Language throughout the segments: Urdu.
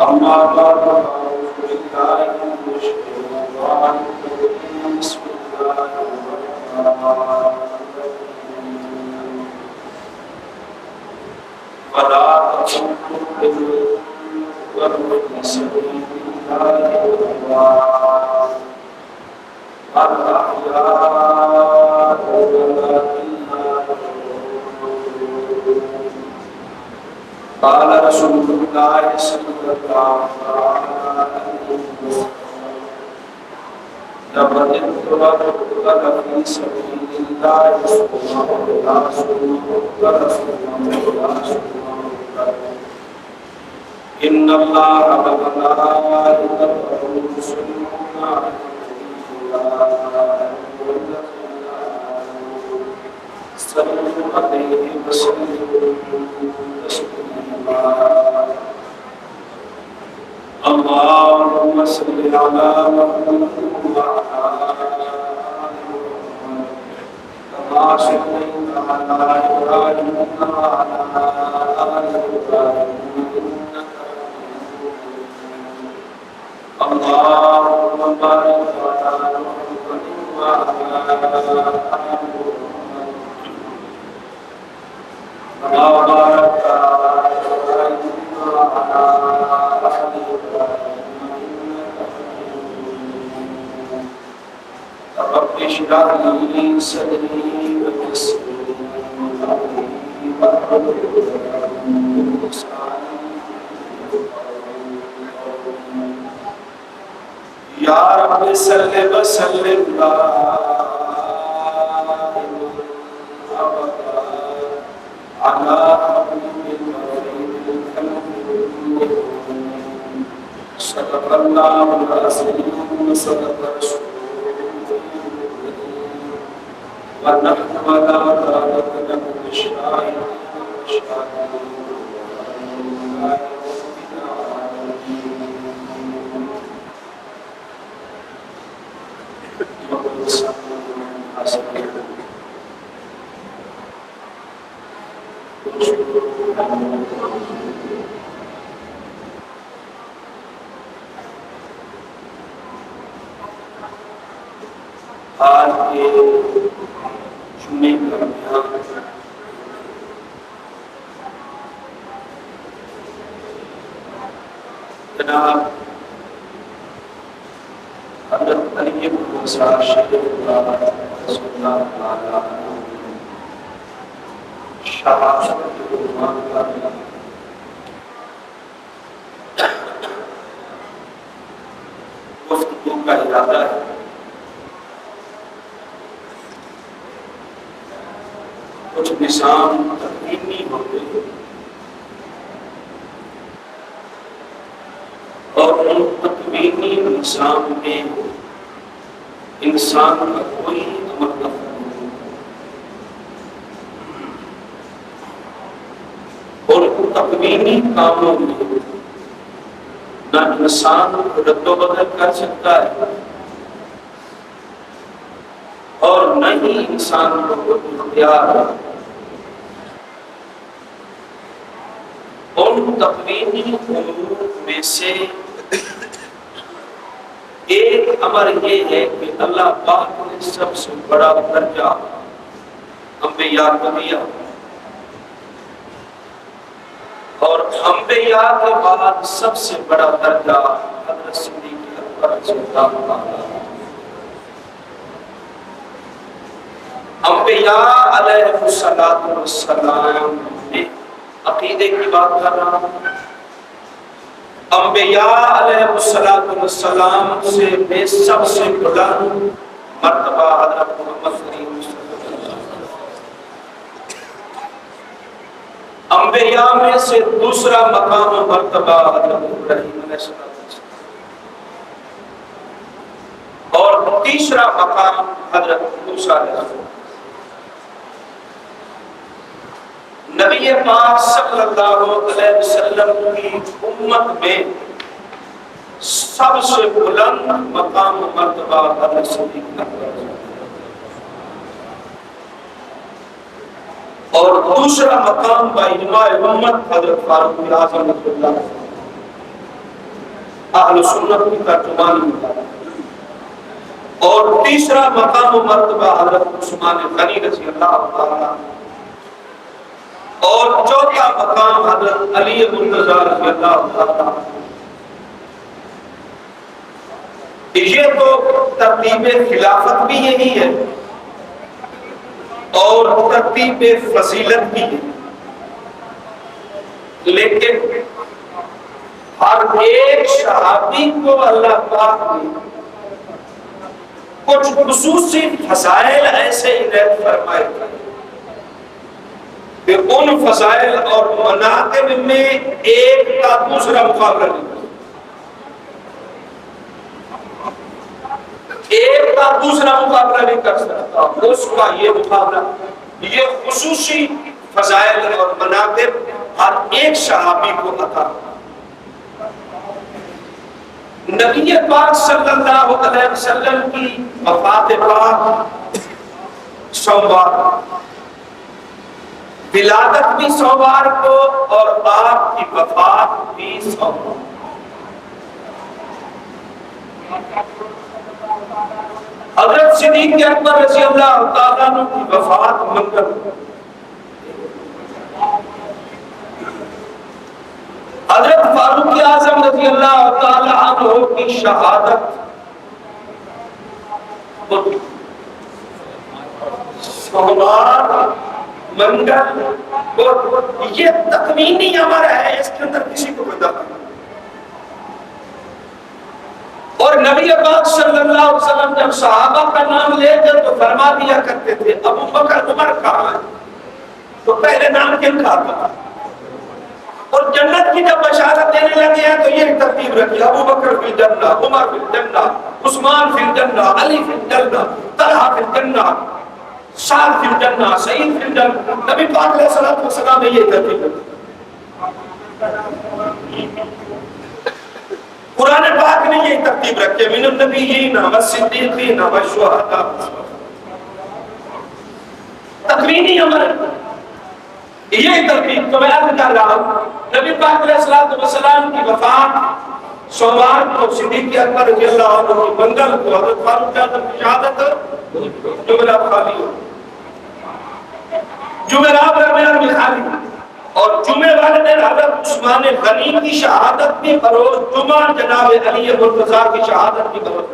أما بعد فأعوذ بالله من الشيطان الرجيم بسم الله الرحمن الرحيم فلا تقولوا للغرب سبيل الله والأموات الأحياء ولكن لا تشعرون قال رسول الله صلى الله عليه وسلم لقد انطلقت في سبيل الله إن الله وملائكته يصلون على النبي صلوا عليه وسلموا تسليما اللهم صل على محمد وعلى آل محمد كما صليت على إبراهيم وعلى آل إبراهيم إنك اللهم بارك على محمد وعلى آل محمد كما باركت على إبراهيم وعلى آل إبراهيم إنك حميد مجيد رب اشرح لي صدري ويسر لي أمري واحلل عقدة من لساني یا رب صلی وسلم على حبيبك خير الخلق صدق الله العظيم وصدق رسوله ونحن على ذلك من الشاهدين آج کے جمعے کا بیان جناب حضرت طیب موسیٰ شیخ اللہ رسول اللہ تعالیٰ شہادت کے عنوان کا گفتگو کا ارادہ ہے۔ کچھ نظام تقویمی ہوتے ہیں اور ان تقویمی نظام میں انسان کا کوئی عمل دخل نہیں اور تقویمی کاموں میں نہ انسان رد و بدل کر سکتا ہے اور نہ ہی انسان کو اختیار ان تقویمی امور میں سے ایک امر یہ ہے کہ اللہ پاک نے سب سے بڑا درجہ انبیاء کو دیا اور انبیاء کے بعد سب سے بڑا درجہ حضرت صدیق اکبر رضی اللہ عنہ۔ انبیاء علیہ السلام میں عقیدے کی بات کر رہا ہوں۔ انبیاء علیہ السلام سے میں سب سے بلند مرتبہ حضرت محمد کریم صلی اللہ علیہ وسلم۔ انبیاء میں سے دوسرا مقام و مرتبہ حضرت ابراہیم علیہ السلام اور تیسرا مقام حضرت موسیٰ علیہ السلام۔ نبی پاک صلی اللہ علیہ وسلم کی امت میں سب سے بلند مقام و مرتبہ حضرت صدیق اکبر۔ اور دوسرا مقام با اجماع امت حضرت فاروق اعظم رضی اللہ عنہ، اہل سنت کی ترجمانی مطابق، اور تیسرا مقام و مرتبہ حضرت عثمان غنی رضی اللہ تعالیٰ، اور چوتھا مقام حضرت علی مرتضیٰ رضی اللہ تعالیٰ۔ یہ تو ترتیب خلافت بھی یہی ہے اور ترتیب فضیلت بھی ہے، لیکن ہر ایک صحابی کو اللہ پاک نے کچھ خصوصی فضائل ایسے عنایت فرمائے کہ ان فضائل اور مناقب میں ایک کا دوسرا مقابلہ نہیں، ایک کا دوسرا مقابلہ نہیں کر سکتا، اس کا یہ مقابلہ، یہ خصوصی فضائل اور مناقب ہر ایک صحابی کو عطا۔ نبی پاک صلی اللہ علیہ وسلم کی وفات پاک سوموار، ولادت بھی سوموار کو اور آپ کی وفات بھی سوموار۔ حضرت صدیق اکبر رضی اللہ تعالیٰ عنہ کی وفات منگل، حضرت فاروق اعظم رضی اللہ تعالیٰ عنہ کی شہادت سوموار منگل، اور یہ تکوینی امر ہے، اس کے اندر کسی کو کوئی دخل نہیں۔ اور نبی پاک صلی اللہ علیہ وسلم جب صحابہ کا نام لیتے تو فرما دیا کرتے تھے ابو بکر عمر کہاں ہے، تو پہلے نام کن کا تھا، اور جنت کی جب بشارت دینے لگے ہیں تو یہ ترتیب رکھی، ابو بکر فی الجنہ، عمر فی الجنہ، عثمان فی الجنہ، علی فی الجنہ، طلحہ فی الجنہ، سعد فی الجنہ، سعید فی الجنہ۔ نبی پاک علیہ الصلوۃ والسلام نے یہ ترتیب رکھی۔ قرآن پاک نے یہ ترتیب رکھی، من النبیین والصدیقین والشہداء، تکوینی امر، یہ ترتیب تو میں عرض کر رہا ہوں۔ نبی پاک علیہ الصلوۃ والسلام کی وفات سوموار کو، صدیق اکبر رضی اللہ عنہ کی منگل کو، حضرت فاروق اعظم کی شہادت جمعرات خالی ہو، جمعرات درمیان میں خالی، اور جمعے والے دن حضرت عثمان غنی کی شہادت بھی بروز جمعہ، جناب علی مرتضیٰ کی شہادت بھی بروز،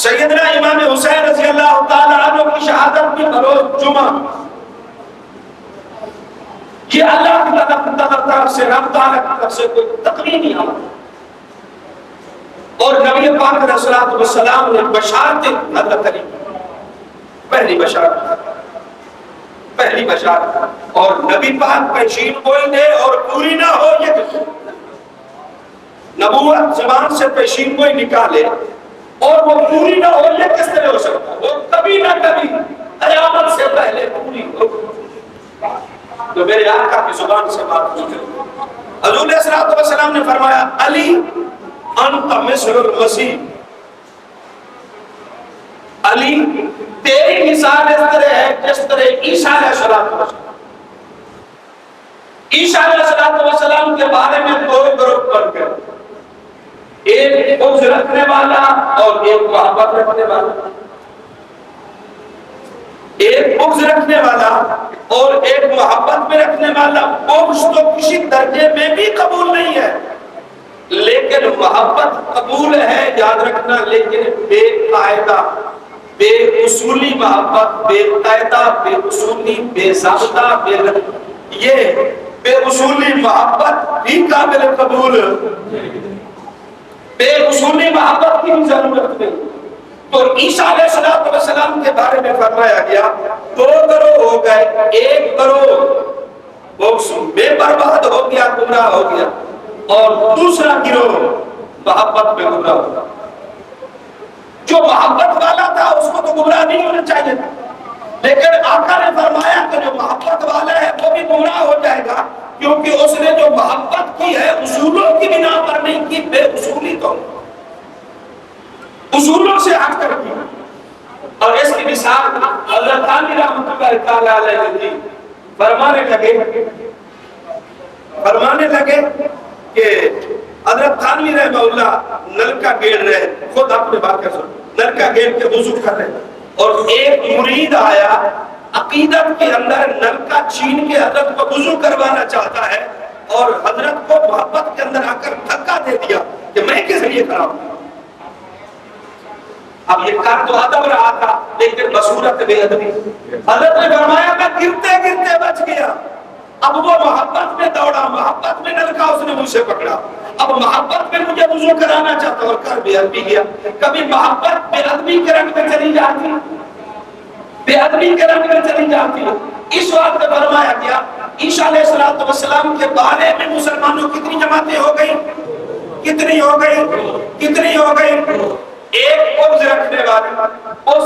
سیدنا امام حسین رضی اللہ تعالیٰ عنہ کی شہادت بھی بروز جمعہ۔ یہ اللہ کی طرف سے، رب تعالیٰ کی طرف سے کوئی تقریبی عمل، اور نبی پاک علیہ الصلوۃ والسلام نے بشارت حضرت علی، پہلی بشارت، اور نبی پاک پیشین گوئی دے اور پوری نہ ہو، یہ نبوت زبان سے پیشین گوئی نکالے اور وہ پوری نہ ہو، یہ کس طرح ہو سکتا ہے؟ وہ کبھی نہ کبھی قیامت سے پہلے پوری ہو، تو میرے آقا کی زبان سے بات ہوئی۔ حضور علیہ الصلوۃ والسلام نے فرمایا علی انت مثل المسیح، علی تیری مثال اس طرح ہے جس طرح عیسیٰ علیہ السلام، عیسیٰ علیہ السلام کے بارے میں دو گروپ بن گئے، ایک بغض رکھنے والا اور ایک محبت رکھنے والا، ایک بغض رکھنے والا اور ایک محبت میں رکھنے والا۔ بغض تو کسی درجے میں بھی قبول نہیں ہے، لیکن محبت قبول ہے، یاد رکھنا، لیکن بے قاعدہ، بے اصولی محبت، بے قاعدہ، بے اصولی، بے ضابطہ، یہ بے اصولی محبت بھی قابل قبول، بے اصولی محبت کی بھی ضرورت نہیں۔ تو عیسیٰ علیہ السلام کے بارے میں فرمایا گیا دو گروہ ہو گئے، ایک گروہ وہ بے برباد ہو گیا، گمراہ ہو گیا، اور دوسرا گروہ محبت میں گمراہ ہو۔ جو محبت والا تھا اس کو تو گمراہ نہیں ہونا چاہیے تھا، لیکن آقا نے فرمایا کہ جو محبت والا ہے وہ بھی گمراہ ہو جائے گا، کیونکہ اس نے جو محبت کی ہے اصولوں کی بنا پر نہیں کی، بے اصولی تو اصولوں سے ہٹ کر کی۔ اور اس کی مثال حضرت علی رحمۃ اللہ تعالی علیہ نے فرمانے لگے کہ حضرت تھانوی رحمہ اللہ نلکا گیڑ رہے، خود اپنے بات کر سن، نلکا گیڑ کے وضو کر رہے اور ایک مرید آیا عقیدت کے اندر نلکا چھین کے حضرت کو وضو کروانا چاہتا ہے اور حضرت کو محبت کے اندر آ کر دھکا دے دیا کہ میں کس لیے کھڑا ہوں۔ اب یہ کر تو ادب رہا تھا لیکن بصورت بے ادبی، حضرت نے فرمایا میں گرتے گرتے بچ گیا۔ اب وہ محبت میں دوڑا، محبت میں نلکا اس نے مجھ سے پکڑا، اب محبت میں مجھے وضو کرانا چاہتا اور کر بے ادبی گیا۔ کبھی محبت بے ادبی کے رنگ میں چلی جاتی، بے ادبی کے رنگ میں چلی جاتی۔ اس وقت فرمایا گیا عیسیٰ علیہ السلام کے بارے میں مسلمانوں کتنی جماعتیں ہو گئی، کتنی ہو گئی، کتنی ہو گئی۔ ایک عرض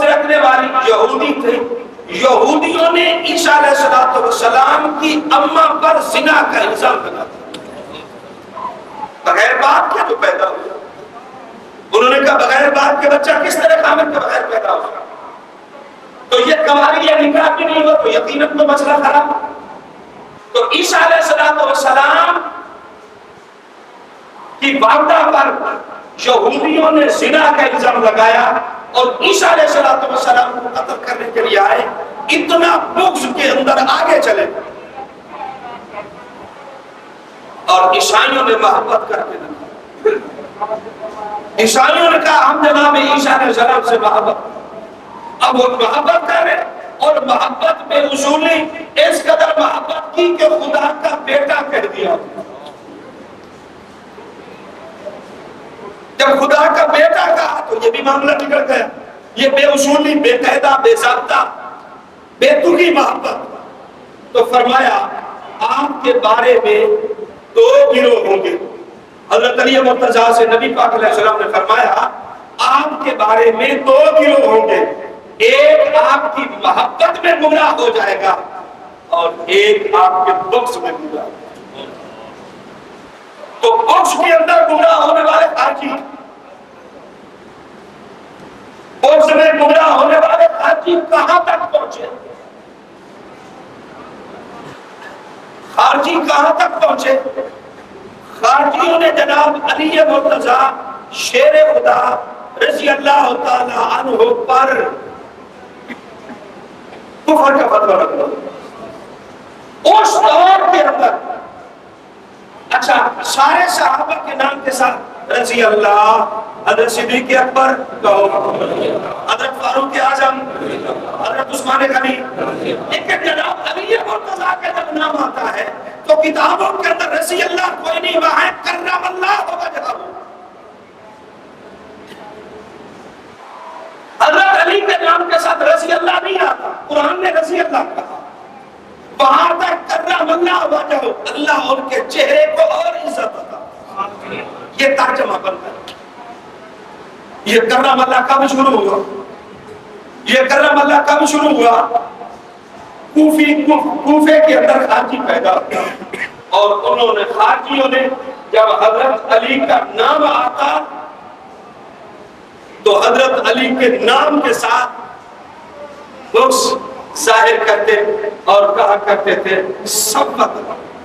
رکھنے والی یہودی تھے، یہودیوں نے عیسیٰ علیہ السلام کی اماں پر زنا کا الزام لگا دیا، بغیر باپ کے جو پیدا ہوا۔ انہوں نے کہا بغیر باپ کے بچہ کس طرح حامل کے بغیر پیدا ہوا؟ تو یہ قواری یا نکاح بھی نہیں ہوا تو یقیناً تو مسئلہ خراب۔ تو عیسیٰ علیہ السلام کی والدہ پر یہودیوں نے زنا کا الزام لگایا اور عیسیٰ علیہ السلام کو قتل کرنے کے لیے آئے۔ اتنا بغض کے اندر آگے چلے اور عیسائیوں نے محبت کر کے دکھا۔ عیسائیوں نے کہا ہم جناب عیسیٰ علیہ السلام سے محبت، اب وہ محبت کر رہے اور محبت میں اصولی اس قدر محبت کی کہ خدا کا بیٹا کہہ دیا۔ جب خدا کا بیٹا کہا تو یہ بھی معاملہ بگڑ گیا۔ یہ بے اصولی، بے قاعدہ، بے ضابطہ، بے تکی محبت۔ تو فرمایا آپ کے بارے میں دو گروہ ہوں گے۔ حضرت علی مرتضیٰ سے نبی پاک علیہ السلام نے فرمایا آپ کے بارے میں دو گروہ ہوں گے، ایک آپ کی محبت میں گمراہ ہو جائے گا اور ایک آپ کے بغض میں گمراہ۔ تو بغض کے اندر گمراہ ہونے والے خارجی، بغض میں گمراہ ہونے والے خارجی کہاں تک پہنچے؟ خارجی کہاں تک پہنچے؟ خارجیوں نے جناب علی مرتضیٰ شیر خدا رضی اللہ تعالی عنہ پر کفر کا فتویٰ رکھا۔ اس دور کے اندر اچھا سارے صحابہ کے نام کے ساتھ رضی اللہ، حضرت صدیق اکبر کہو، حضرت فاروق اعظم، حضرت عثمان غنی، لیکن جناب علی مرتضیٰ کا جب نام آتا ہے تو کتابوں کے اندر رضی اللہ کوئی نہیں، وہاں کرم اللہ وجہہ۔ حضرت علی کے نام کے ساتھ رضی اللہ نہیں آتا، قرآن نے رضی اللہ کہا، وہاں تک کرم اللہ وجہہ، اللہ ان کے چہرے کو اور عزت عطا۔ یہ ترجمہ بنتا ہے۔ یہ کرم اللہ کب شروع ہوا؟ یہ کرم اللہ کب شروع ہوا؟ کوفے کے اندر خارجی پیدا ہوا اور انہوں نے خارجیوں نے جب حضرت علی کا نام آتا تو حضرت علی کے نام کے ساتھ بغض ظاہر کرتے اور کہا کرتے تھے سبت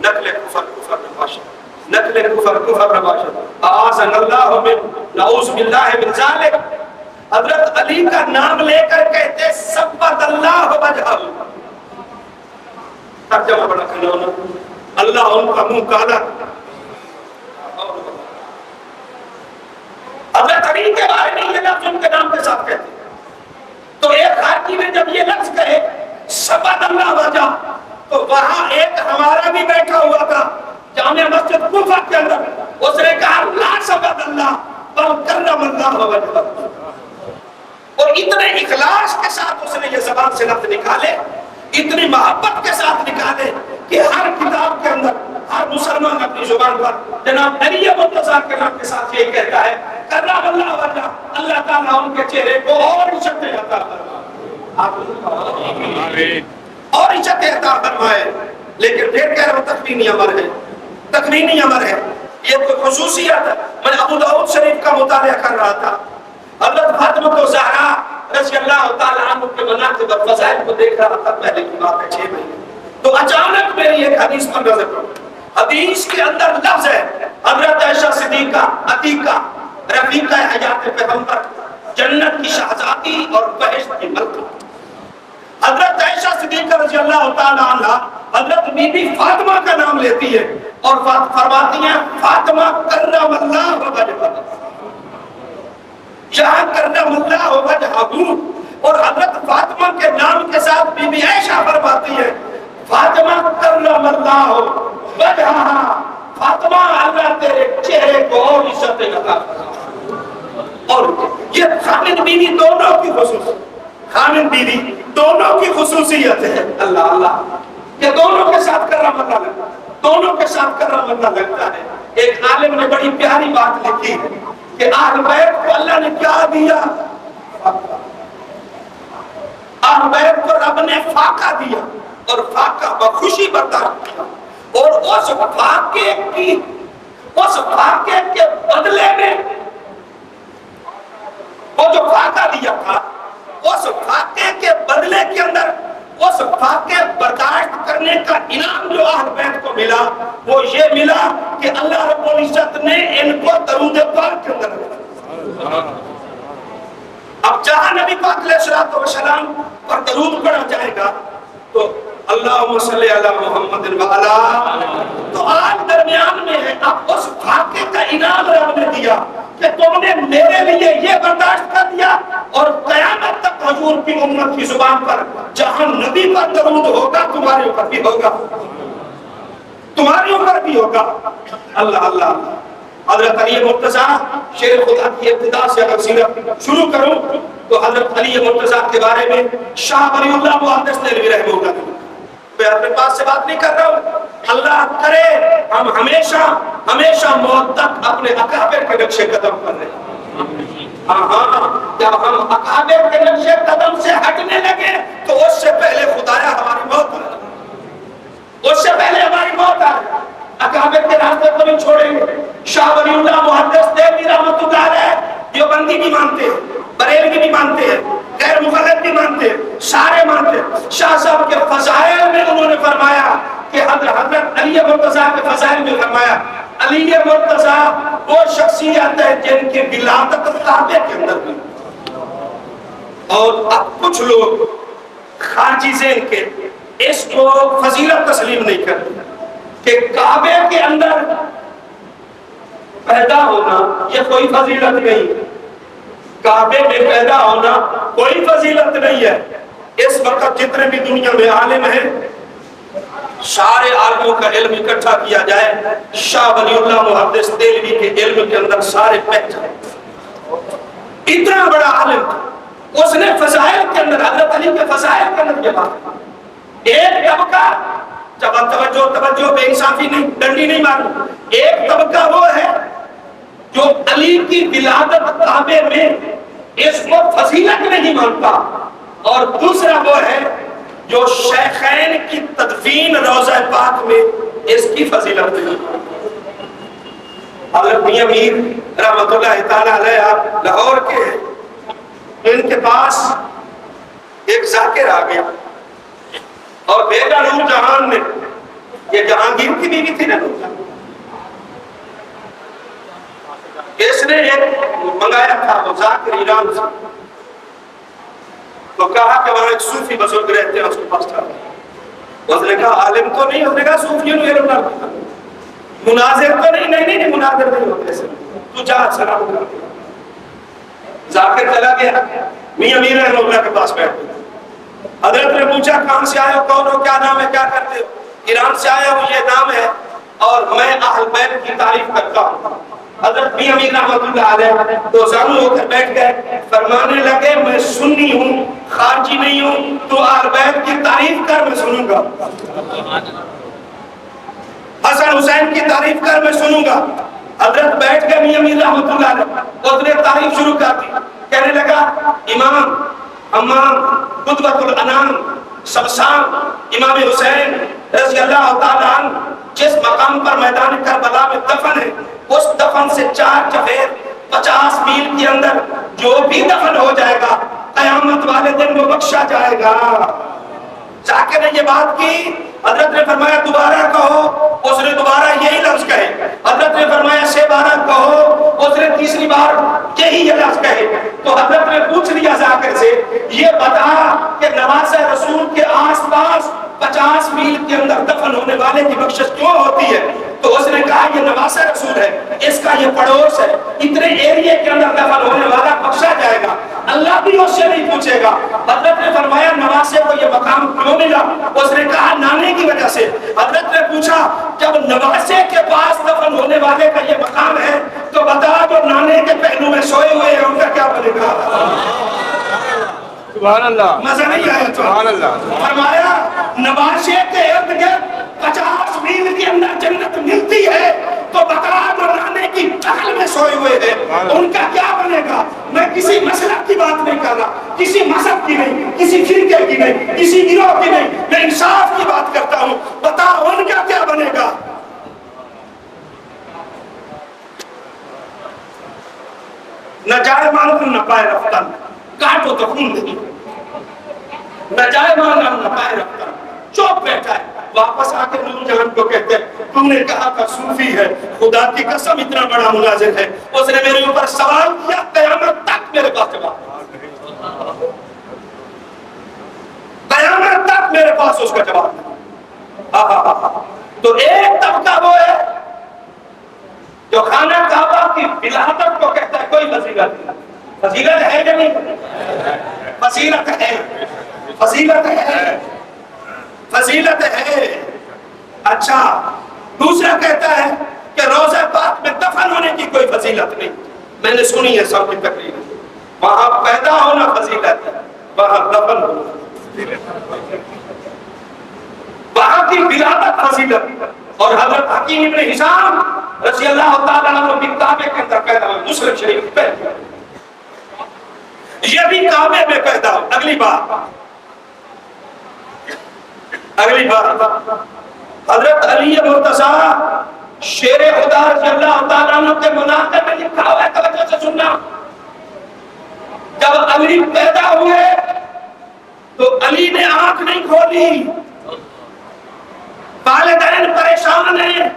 نقل کفر کفر نباشد، نقل کفر کفر نباشد، اعاذنا اللہ من نعوذ باللہ من ذالک۔ حضرت علی کا نام لے کر کہتے سبت اللہ وجہہ، ترجمہ بڑا کھلونا، اللہ ان کا منہ کالا۔ حضرت علی کے بارے میں یہ لفظ ان کے نام کے ساتھ کہتے تو ایک خارجی نے جب یہ لفظ کہے سبت اللہ وجہ تو وہاں ایک ہمارا بھی بیٹھا ہوا تھا جامع مسجد کوفہ کے اندر، اس نے کہا لا سبت اللہ بل کرم اللہ وجہ، اور اتنے اخلاص کے ساتھ اس نے یہ زبان سے لفظ نکالے، اتنی محبت کے ساتھ نکالے کہ ہر کتاب کے اندر ہر مسلمان اپنی زبان پر جناب علی مرتضیٰ کے نام کے ساتھ یہ کہتا ہے کرم اللہ وجہ، اللہ تعالیٰ ان کے چہرے کو اور عزت عطا فرمائے، اور عزت عطا فرمائے۔ لیکن پھر کہہ رہا ہوں تکوینی امر ہے، تکوینی امر ہے، یہ کوئی خصوصیت ہے۔ میں ابو داؤد شریف کا مطالعہ کر رہا تھا، حضرت فاطمہ زہرا رضی اللہ تعالیٰ عنہ کے مناقب اور فضائل کو دیکھ رہا تھا، پہلے کی بات ہے 6 مہینے، تو اچانک میری ایک حدیث پر نظر پڑی۔ حدیث کے اندر لفظ ہے حضرت عائشہ صدیقہ عتیقہ رفیقہ حیات پیغمبر، جنت کی شہزادی اور بہشت کی ملکہ۔ حضرت عائشہ صدیقہ رضی اللہ تعالیٰ عنہ حضرت بی بی فاطمہ کا نام لیتی ہے اور فرماتی ہیں فاطمہ کرم اللہ وجہہ، جہاں کرم اللہ وجہہ، اور حضرت فاطمہ کے نام کے ساتھ بی بی عائشہ فرماتی ہے فاطمہ کرم اللہ وجہہ، فاطمہ اللہ تیرے چہرے کو اور عزت عطا فرمائے۔ اور یہ خامد بیوی دونوں کی خصوصیت، خامد بیوی دونوں کی خصوصیت ہے۔ اللہ اللہ، کہ دونوں کے ساتھ کرم اللہ لگتا ہے، دونوں کے ساتھ کرم اللہ لگتا ہے۔ ایک عالم نے بڑی پیاری بات لکھی ہے کہ اہل بیت کو اللہ نے کیا دیا؟ اہل بیت کو رب نے فاقہ دیا، اور فاقہ بخوشی برداشت کیا، اور اس فاقے کے بدلے میں وہ جو فاقہ دیا تھا، اس فاقے کے بدلے کے اندر اس فاقے برداشت کرنے کا انعام جو اہل بیت کو ملا وہ یہ ملا کہ اللہ رب العزت نے ان کو درود پاک کے اندر رکھا۔ اب جہاں نبی پاک علیہ الصلوۃ والسلام پر درود پڑھا جائے گا تو اللہم صلی علی محمد وعلی، تو آج درمیان میں ہے۔ اب اس فاقے کا انعام رب نے دیا کہ تم نے میرے لیے یہ برداشت کر دیا، اور قیامت تک حضور کی امت کی زبان پر جہاں نبی پر درود ہوگا تمہارے اوپر بھی ہوگا، تمہارے اوپر بھی ہوگا۔ اللہ اللہ۔ حضرت علی مرتضیٰ، شیر خدا کی ابتدا سے اگر سیرت شروع کروں تو حضرت علی مرتضیٰ کے بارے میں شاہ ولی اللہ محدث دہلوی رحمہ اللہ، میں اپنے پاس سے بات نہیں کر رہا ہوں، اللہ کرے ہم ہمیشہ موت تک اپنے اکابر کے نقش قدم پر رہیں۔ ہاں، جب ہم اکابر کے نقش قدم سے ہٹنے لگے تو اس سے پہلے خدایا ہماری موت آئے، اس سے پہلے ہماری موت آئے، اکابر کے راستے کو نہیں چھوڑیں گے۔ شاہ ولی اللہ محدث دہلوی رحمۃ اللہ علیہ دیوبندی بھی مانتے ہیں، بریلوی بھی مانتے ہیں، غیر مقلد بھی مانتے ہیں، سارے مانتے ہیں۔ شاہ صاحب کے فضائل میں انہوں نے فرمایا کہ حضرت علی مرتضیٰ کے فضائل میں فرمایا علی مرتضیٰ وہ شخصیت ہے جن کی ولادت کعبے کے اندر ہوئی۔ اور اب کچھ لوگ خارجی ذہن کے اس کو فضیلت تسلیم نہیں کرتے کہ کعبے کے اندر پیدا ہونا یہ کوئی فضیلت نہیں، کعبے میں پیدا ہونا کوئی فضیلت نہیں ہے۔ اس وقت جتنے بھی دنیا میں عالم ہیں، سارے عالموں کا علم اکٹھا کیا جائے، شاہ ولی اللہ محدث دہلوی کے علم کے اندر سارے پہچان، اتنا بڑا عالم تھا، اس نے فضائل کے اندر حضرت علی کے فضائل کے اندر یہ بات، ایک طبقہ، جب توجہ بے انصافی نہیں، ڈنڈی نہیں مارنی، ایک طبقہ وہ ہے جو علی کی ولادت کعبے میں اس کو فضیلت نہیں مانتا، اور دوسرا وہ ہے جو شیخین کی تدفین روضہ پاک میں اس کی فضیلت نہیں۔ حضرت میاں میر رحمۃ اللہ تعالی علیہ آپ لاہور کے ہیں، ان کے پاس ایک ذاکر آ گیا اور بیٹا نور جہان نے، یہ جہانگیر کی بیوی تھی نا نور جہان، اس نے ایک منگایا تھا وہ ذاکر ایران سے، تو کہا کہ وہاں ایک صوفی بزرگ رہتے ہیں، اس کے پاس تھا، اس نے کہا عالم تو نہیں، اس نے کہا صوفیوں نے علم نہ، مناظر تو نہیں، مناظر نہیں ہوتے سے، تو جا سلام کر دیا۔ ذاکر چلا گیا، میاں میر رحمہ اللہ کے پاس بیٹھ گیا، حضرت نے پوچھا کہاں سے آئے ہو، کون ہو، کیا نام ہے، کیا کرتے ہو؟ ایران سے آیا ہوں، یہ نام ہے اور میں اہل بیت کی تعریف کرتا ہوں۔ حضرت میاں میر رحمۃ اللہ علیہ دو زانو ہو کر بیٹھ گئے، فرمانے لگے میں سنی ہوں، خارجی نہیں ہوں، تو اہل بیت کی تعریف کر میں سنوں گا، حسن حسین کی تعریف کر میں سنوں گا۔ حضرت بیٹھ گئے میاں میر رحمۃ اللہ علیہ، اس نے تعریف شروع کر دی، کہنے لگا امام، امام، قدوۃ الانام، شمشان، امام حسین رضی اللہ تعالیٰ عنہ جس مقام پر میدان کربلا میں دفن ہے، اس دفن سے 4 چفیر 50 میل کے اندر جو بھی دفن ہو جائے گا قیامت قیامت والے دن وہ بخشا جائے گا۔ ذاکر نے یہ بات کی، حضرت نے فرمایا دوبارہ کہو، اس نے دوبارہ یہی لفظ کہے۔ حضرت نے فرمایا سے بارہ کہو، اس نے تیسری بار یہی لفظ کہے۔ تو حضرت نے پوچھ لیا ذاکر سے، یہ بتا کہ نواز رسول کے آس پاس 50 میل کے اندر دفن ہونے والے کی بخشش کیوں ہوتی ہے؟ تو اس نے کہا یہ نواز رسول ہے، اس کا یہ پڑوس ہے، اتنے ایریے کے اندر دفن ہونے والا بخشا جائے گا، اللہ بھی اس سے نہیں پوچھے گا۔ حضرت نے فرمایا نواسے کو یہ مقام کیوں ملا؟ اس نے کہا نانے کی وجہ سے۔ حضرت نے پوچھا جب نواسے کے پاس دفن ہونے والے کا یہ مقام ہے تو بتا جو نانے کے پہلو میں سوئے ہوئے ہیں ان کا کیا بنے گا؟ سبحان اللہ، مزہ نہیں آیا؟ سبحان اللہ۔ فرمایا نواسے کے ارد گرد 50 میل کے اندر جنت ملتی ہے تو بتا جو نانے کی بغل میں سوئے ہوئے ہیں ان کا کیا بنے گا؟ میں کسی مسلک کی بات نہیں کر رہا، کسی مذہب کی نہیں، کسی فرقے کی نہیں، کسی گروہ کی نہیں، میں انصاف کی بات کرتا ہوں، بتا ان کا کیا بنے گا؟ نہ جائے مانگ نہ پائے رفتن، کاٹو تو خون نہیں، نہ جائے مانگا نہ پائے رفتن، چوپ بیٹھا ہے۔ واپس آ کے نور جہاں کو کہتے ہیں تم نے کہا تھا صوفی ہے، خدا کی قسم اتنا بڑا مناظر ہے، اس نے میرے اوپر سوال کیا، قیامت تک میرے پاس جواب، قیامت تک میرے پاس اس کا جواب۔ تو ایک طبقہ وہ ہے جو خانہ کعبہ کی بلاحت کو کہتا ہے کوئی فضیلت نہیں۔ فضیلت ہے کہ نہیں؟ فضیلت ہے، فضیلت ہے، فضیلت ہے۔ اچھا دوسرا کہتا ہے کہ روضہ پاک میں دفن ہونے کی کوئی فضیلت نہیں۔ میں نے سنی ہے سب کی تقریر، وہاں پیدا ہونا فضیلت ہے، وہاں دفن ہونا، وہاں کی ولادت فضیلت۔ اور حضرت حکیم ابن حزام رضی اللہ تعالیٰ عنہ کی کعبے کے اندر پیدا ہوئے، مسلم شریف میں پیدا ہوئے، یہ بھی کعبے میں پیدا ہو۔ اگلی بات حضرت علی مرتضیٰ شیر خدا رضی اللہ تعالیٰ عنہ کے مناظر میں لکھا ہوا ہے، توجہ سے سننا، جب علی پیدا ہوئے تو علی نے آنکھ نہیں کھولی، والدین پریشان ہیں،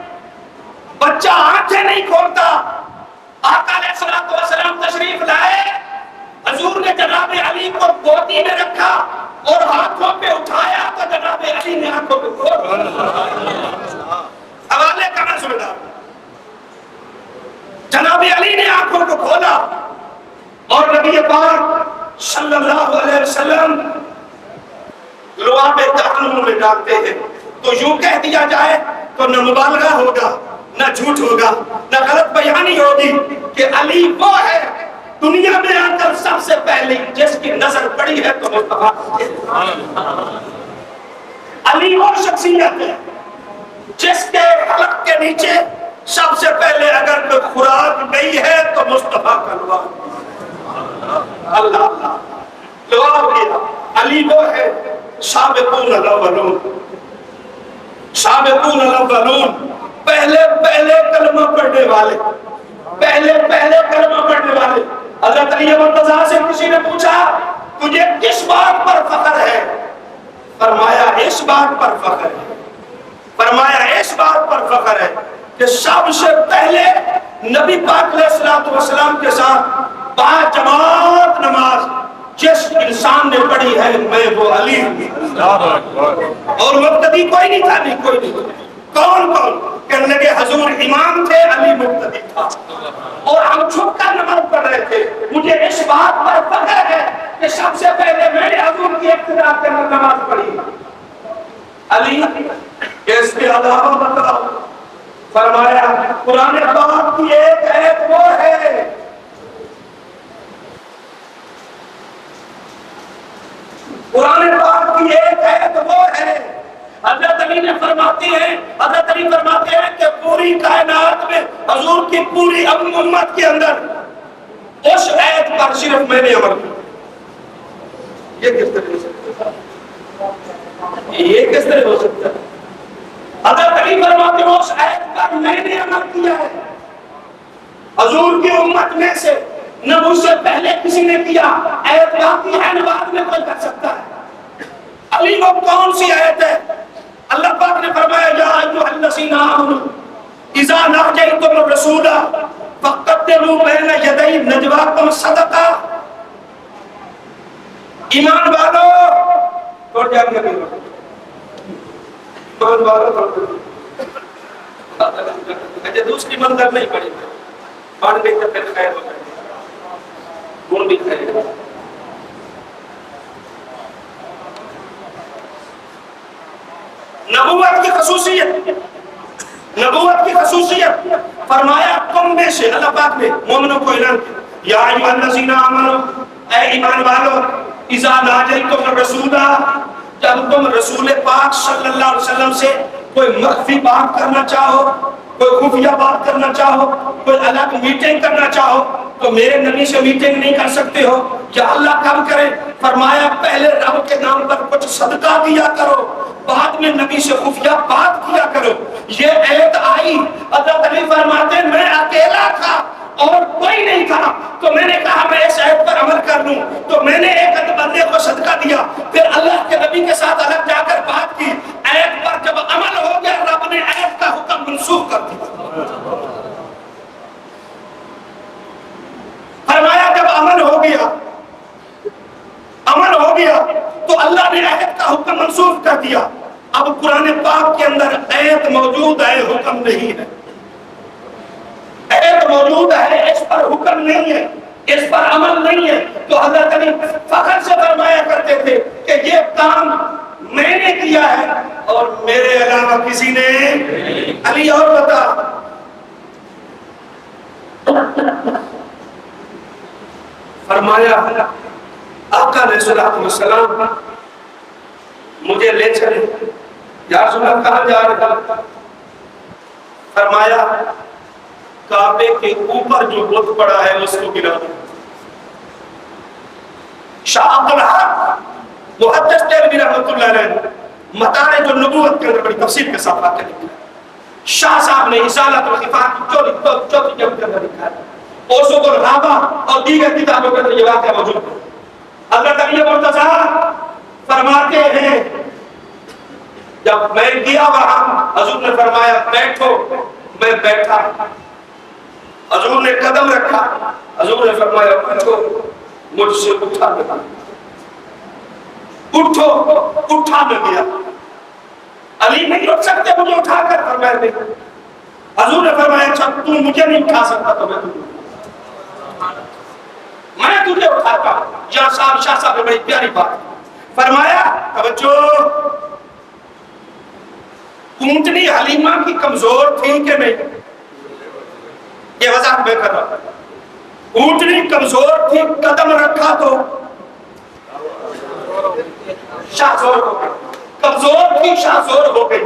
بچہ آنکھیں نہیں کھولتا، آقا علیہ الصلوۃ والسلام تشریف لائے، حضور نے جناب علی کو گودی میں رکھا اور ہاتھوں پہ اٹھایا تو جناب علی نے آنکھوں پہ کھولا۔ حوالے کہاں سمجھا؟ جناب علی نے آنکھوں کو کھولا اور نبی پاک صلی اللہ علیہ وسلم لعاب تحنم میں ڈالتے ہیں۔ تو یوں کہہ دیا جائے تو نہ مبالغہ ہوگا، نہ جھوٹ ہوگا، نہ غلط بیانی ہوگی کہ علی وہ ہے دنیا میں آ کر سب سے پہلے جس کی نظر پڑی ہے تو مصطفیٰ۔ علی وہ شخصیت ہے جس کے حلق کے نیچے سب سے پہلے اگر کوئی خوراک گئی ہے تو مصطفیٰ کا لعاب۔ اللہ اللہ لعاب کیا۔ علی وہ ہے سابقون الاولون، سابقون الاولون، پہلے پہلے کلمہ پڑھنے والے، پہلے پہلے کلمہ پڑھنے والے۔ حضرت علی مرتضیٰ سے کسی نے پوچھا تجھے کس بات پر فخر ہے؟ فرمایا اس بات پر فخر ہے، فرمایا اس بات پر فخر ہے کہ سب سے پہلے نبی پاک علیہ الصلوۃ والسلام کے ساتھ با جماعت نماز جس انسان نے پڑھی ہے میں وہ علی ہوں۔ اور مقتدی کوئی نہیں تھا، نہیں کوئی نہیں۔ کون کون؟ کہنے لگے حضور امام تھے، علی مقتدی تھا، اور ہم چھپ کر نماز پڑھ رہے تھے۔ مجھے اس بات پر فخر ہے کہ سب سے پہلے میں نے حضور کی ابتدا کے اندر نماز پڑھی۔ علی اس کے علاوہ بتاؤ، فرمایا قرآن پاک کی ایک آیت وہ ہے قرآن پاک کی ایک آیت وہ ہے، حضرت علی نے فرماتے ہیں، حضرت علی فرماتے ہیں کہ پوری کائنات میں حضور کی پوری امت کے اندر اس آیت پر صرف میں نے عمل کیا۔ یہ کس طرح ہو سکتا ہے؟ یہ کس طرح ہو سکتا ہے؟ حضرت علی فرماتے ہیں اس آیت پر میں نے عمل کیا ہے، حضور کی امت میں سے نہ مجھ سے پہلے کسی نے کیا. آیت باقی ہے نہ بعد میں کوئی کر سکتا ہے. علی وہ کون سی آیت ہے؟ اللہ پاک نے فرمایا یا ایھا الذین آمنوا اذا ناجیتم الرسول فقدموا بین یدی نجواکم صدقہ. ایمان والو توڑ جائیں گے ایمان والو اچھا دوسری منظر نہیں پڑی پڑھ گئی تو پھر خیر ہو جائے کون بھی خیر. نبوت کی خصوصیت نبوت کی خصوصیت فرمایا تم میں سے اللہ پاک نے مومنوں کو اعلان کیا یا ایھا الذین آمنوا اے ایمان والو اذا ناجیتم الرسول جب تم رسول پاک صلی اللہ علیہ وسلم سے کوئی مخفی بات کرنا چاہو کوئی خفیہ بات کرنا چاہو کوئی الگ میٹنگ کرنا چاہو تو میرے نبی سے میٹنگ نہیں کر سکتے ہو. یا اللہ کم کرے فرمایا پہلے رب کے نام پر کچھ صدقہ دیا کرو بعد میں نبی سے خفیہ بات کیا کرو. یہ آیت آئی حضرت علی فرماتے ہیں میں اکیلا تھا اور کوئی نہیں تھا تو میں نے کہا میں اس آیت پر عمل کر لوں تو میں نے ایک بندے کو صدقہ دیا. پھر اللہ کے نبی کے ساتھ الگ جا کر بات کی. آیت پر جب عمل ہو گیا رب نے آیت کا حکم منسوخ کر دیا. فرمایا جب عمل ہو گیا تو اللہ نے آیت کا حکم منسوخ کر دیا. اب قرآن پاک کے اندر آیت موجود ہے حکم نہیں ہے. آیت موجود ہے اس پر حکم نہیں ہے اس پر عمل نہیں ہے. تو حضرت علی فخر سے فرمایا کرتے تھے کہ یہ کام میں نے کیا ہے اور میرے علاوہ کسی نے. علی اور بتا فرمایا آقا علیہ السلام مجھے لے چلے. یا رسول اللہ کہاں جا رہے؟ فرمایا کعبے کے اوپر جو بت پڑا ہے اس کو گرا. شاہ عبدالحق محدث دہلوی رحمۃ اللہ علیہ متاع جو نبوت کے اندر بڑی تفصیل کے ساتھ بات لکھا ہے. شاہ صاحب نے ازالۃ الخفاء کی چوتھی جلد کے اندر لکھا ہے. اوسط الغابہ اور دیگر کتابوں کے اندر یہ واقعہ موجود ہے. حضرت علی مرتضیٰ فرماتے ہیں جب میں گیا وہاں حضور نے فرمایا بیٹھو میں بیٹھا. حضور نے قدم رکھا حضور نے فرمایا بیٹھو مجھ سے اٹھا نہ اٹھا نہ گیا. علی نہیں اٹھ سکتے مجھے اٹھا کر فرمایا نہیں. حضور نے فرمایا اچھا تو مجھے نہیں اٹھا سکتا تو میں تجھے اٹھاتا. یا صاحب شاہ صاحب نے بڑی پیاری بات فرمایا توجہ اونٹنی حلیمہ کی کمزور تھی کہ نہیں؟ یہ وضاحت میں کر رہا ہوں. اونٹنی کمزور تھی قدم رکھا تو شاہ زور ہو گئی. کمزور تھی شاہ زور ہو گئی.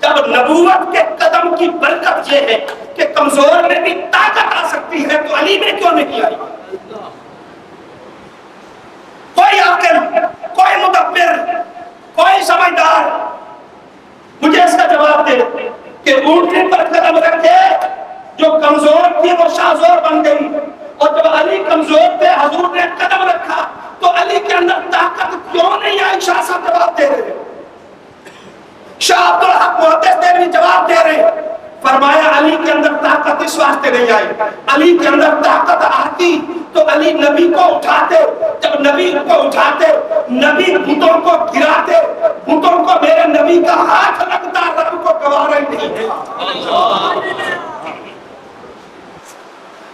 جب نبوت کے قدم کی برکت یہ ہے کہ کمزور میں بھی طاقت آ سکتی ہے تو علی میں کیوں نہیں آئی؟ کوئی عاقل کوئی مدبر کوئی سمجھدار مجھے اس کا جواب دے کہ اونٹنی پر قدم رکھے جو کمزور تھی وہ شاہزور بن گئی. اور جب علی کمزور تھے حضور نے قدم رکھا تو علی کے اندر طاقت کیوں نہیں آئی؟ شاہ صاحب جواب دے رہے. شاہ عبدالحق محدث دہلوی جواب دے رہے. فرمایا علی کے اندر طاقت اس واسطے نہیں آئی. علی کے اندر طاقت آتی تو علی نبی کو اٹھاتے. جب نبی کو اٹھاتے نبی بتوں کو گراتے. بتوں کو میرے نبی کا ہاتھ لگتا رب کو گوارا ہی نہیں ہے.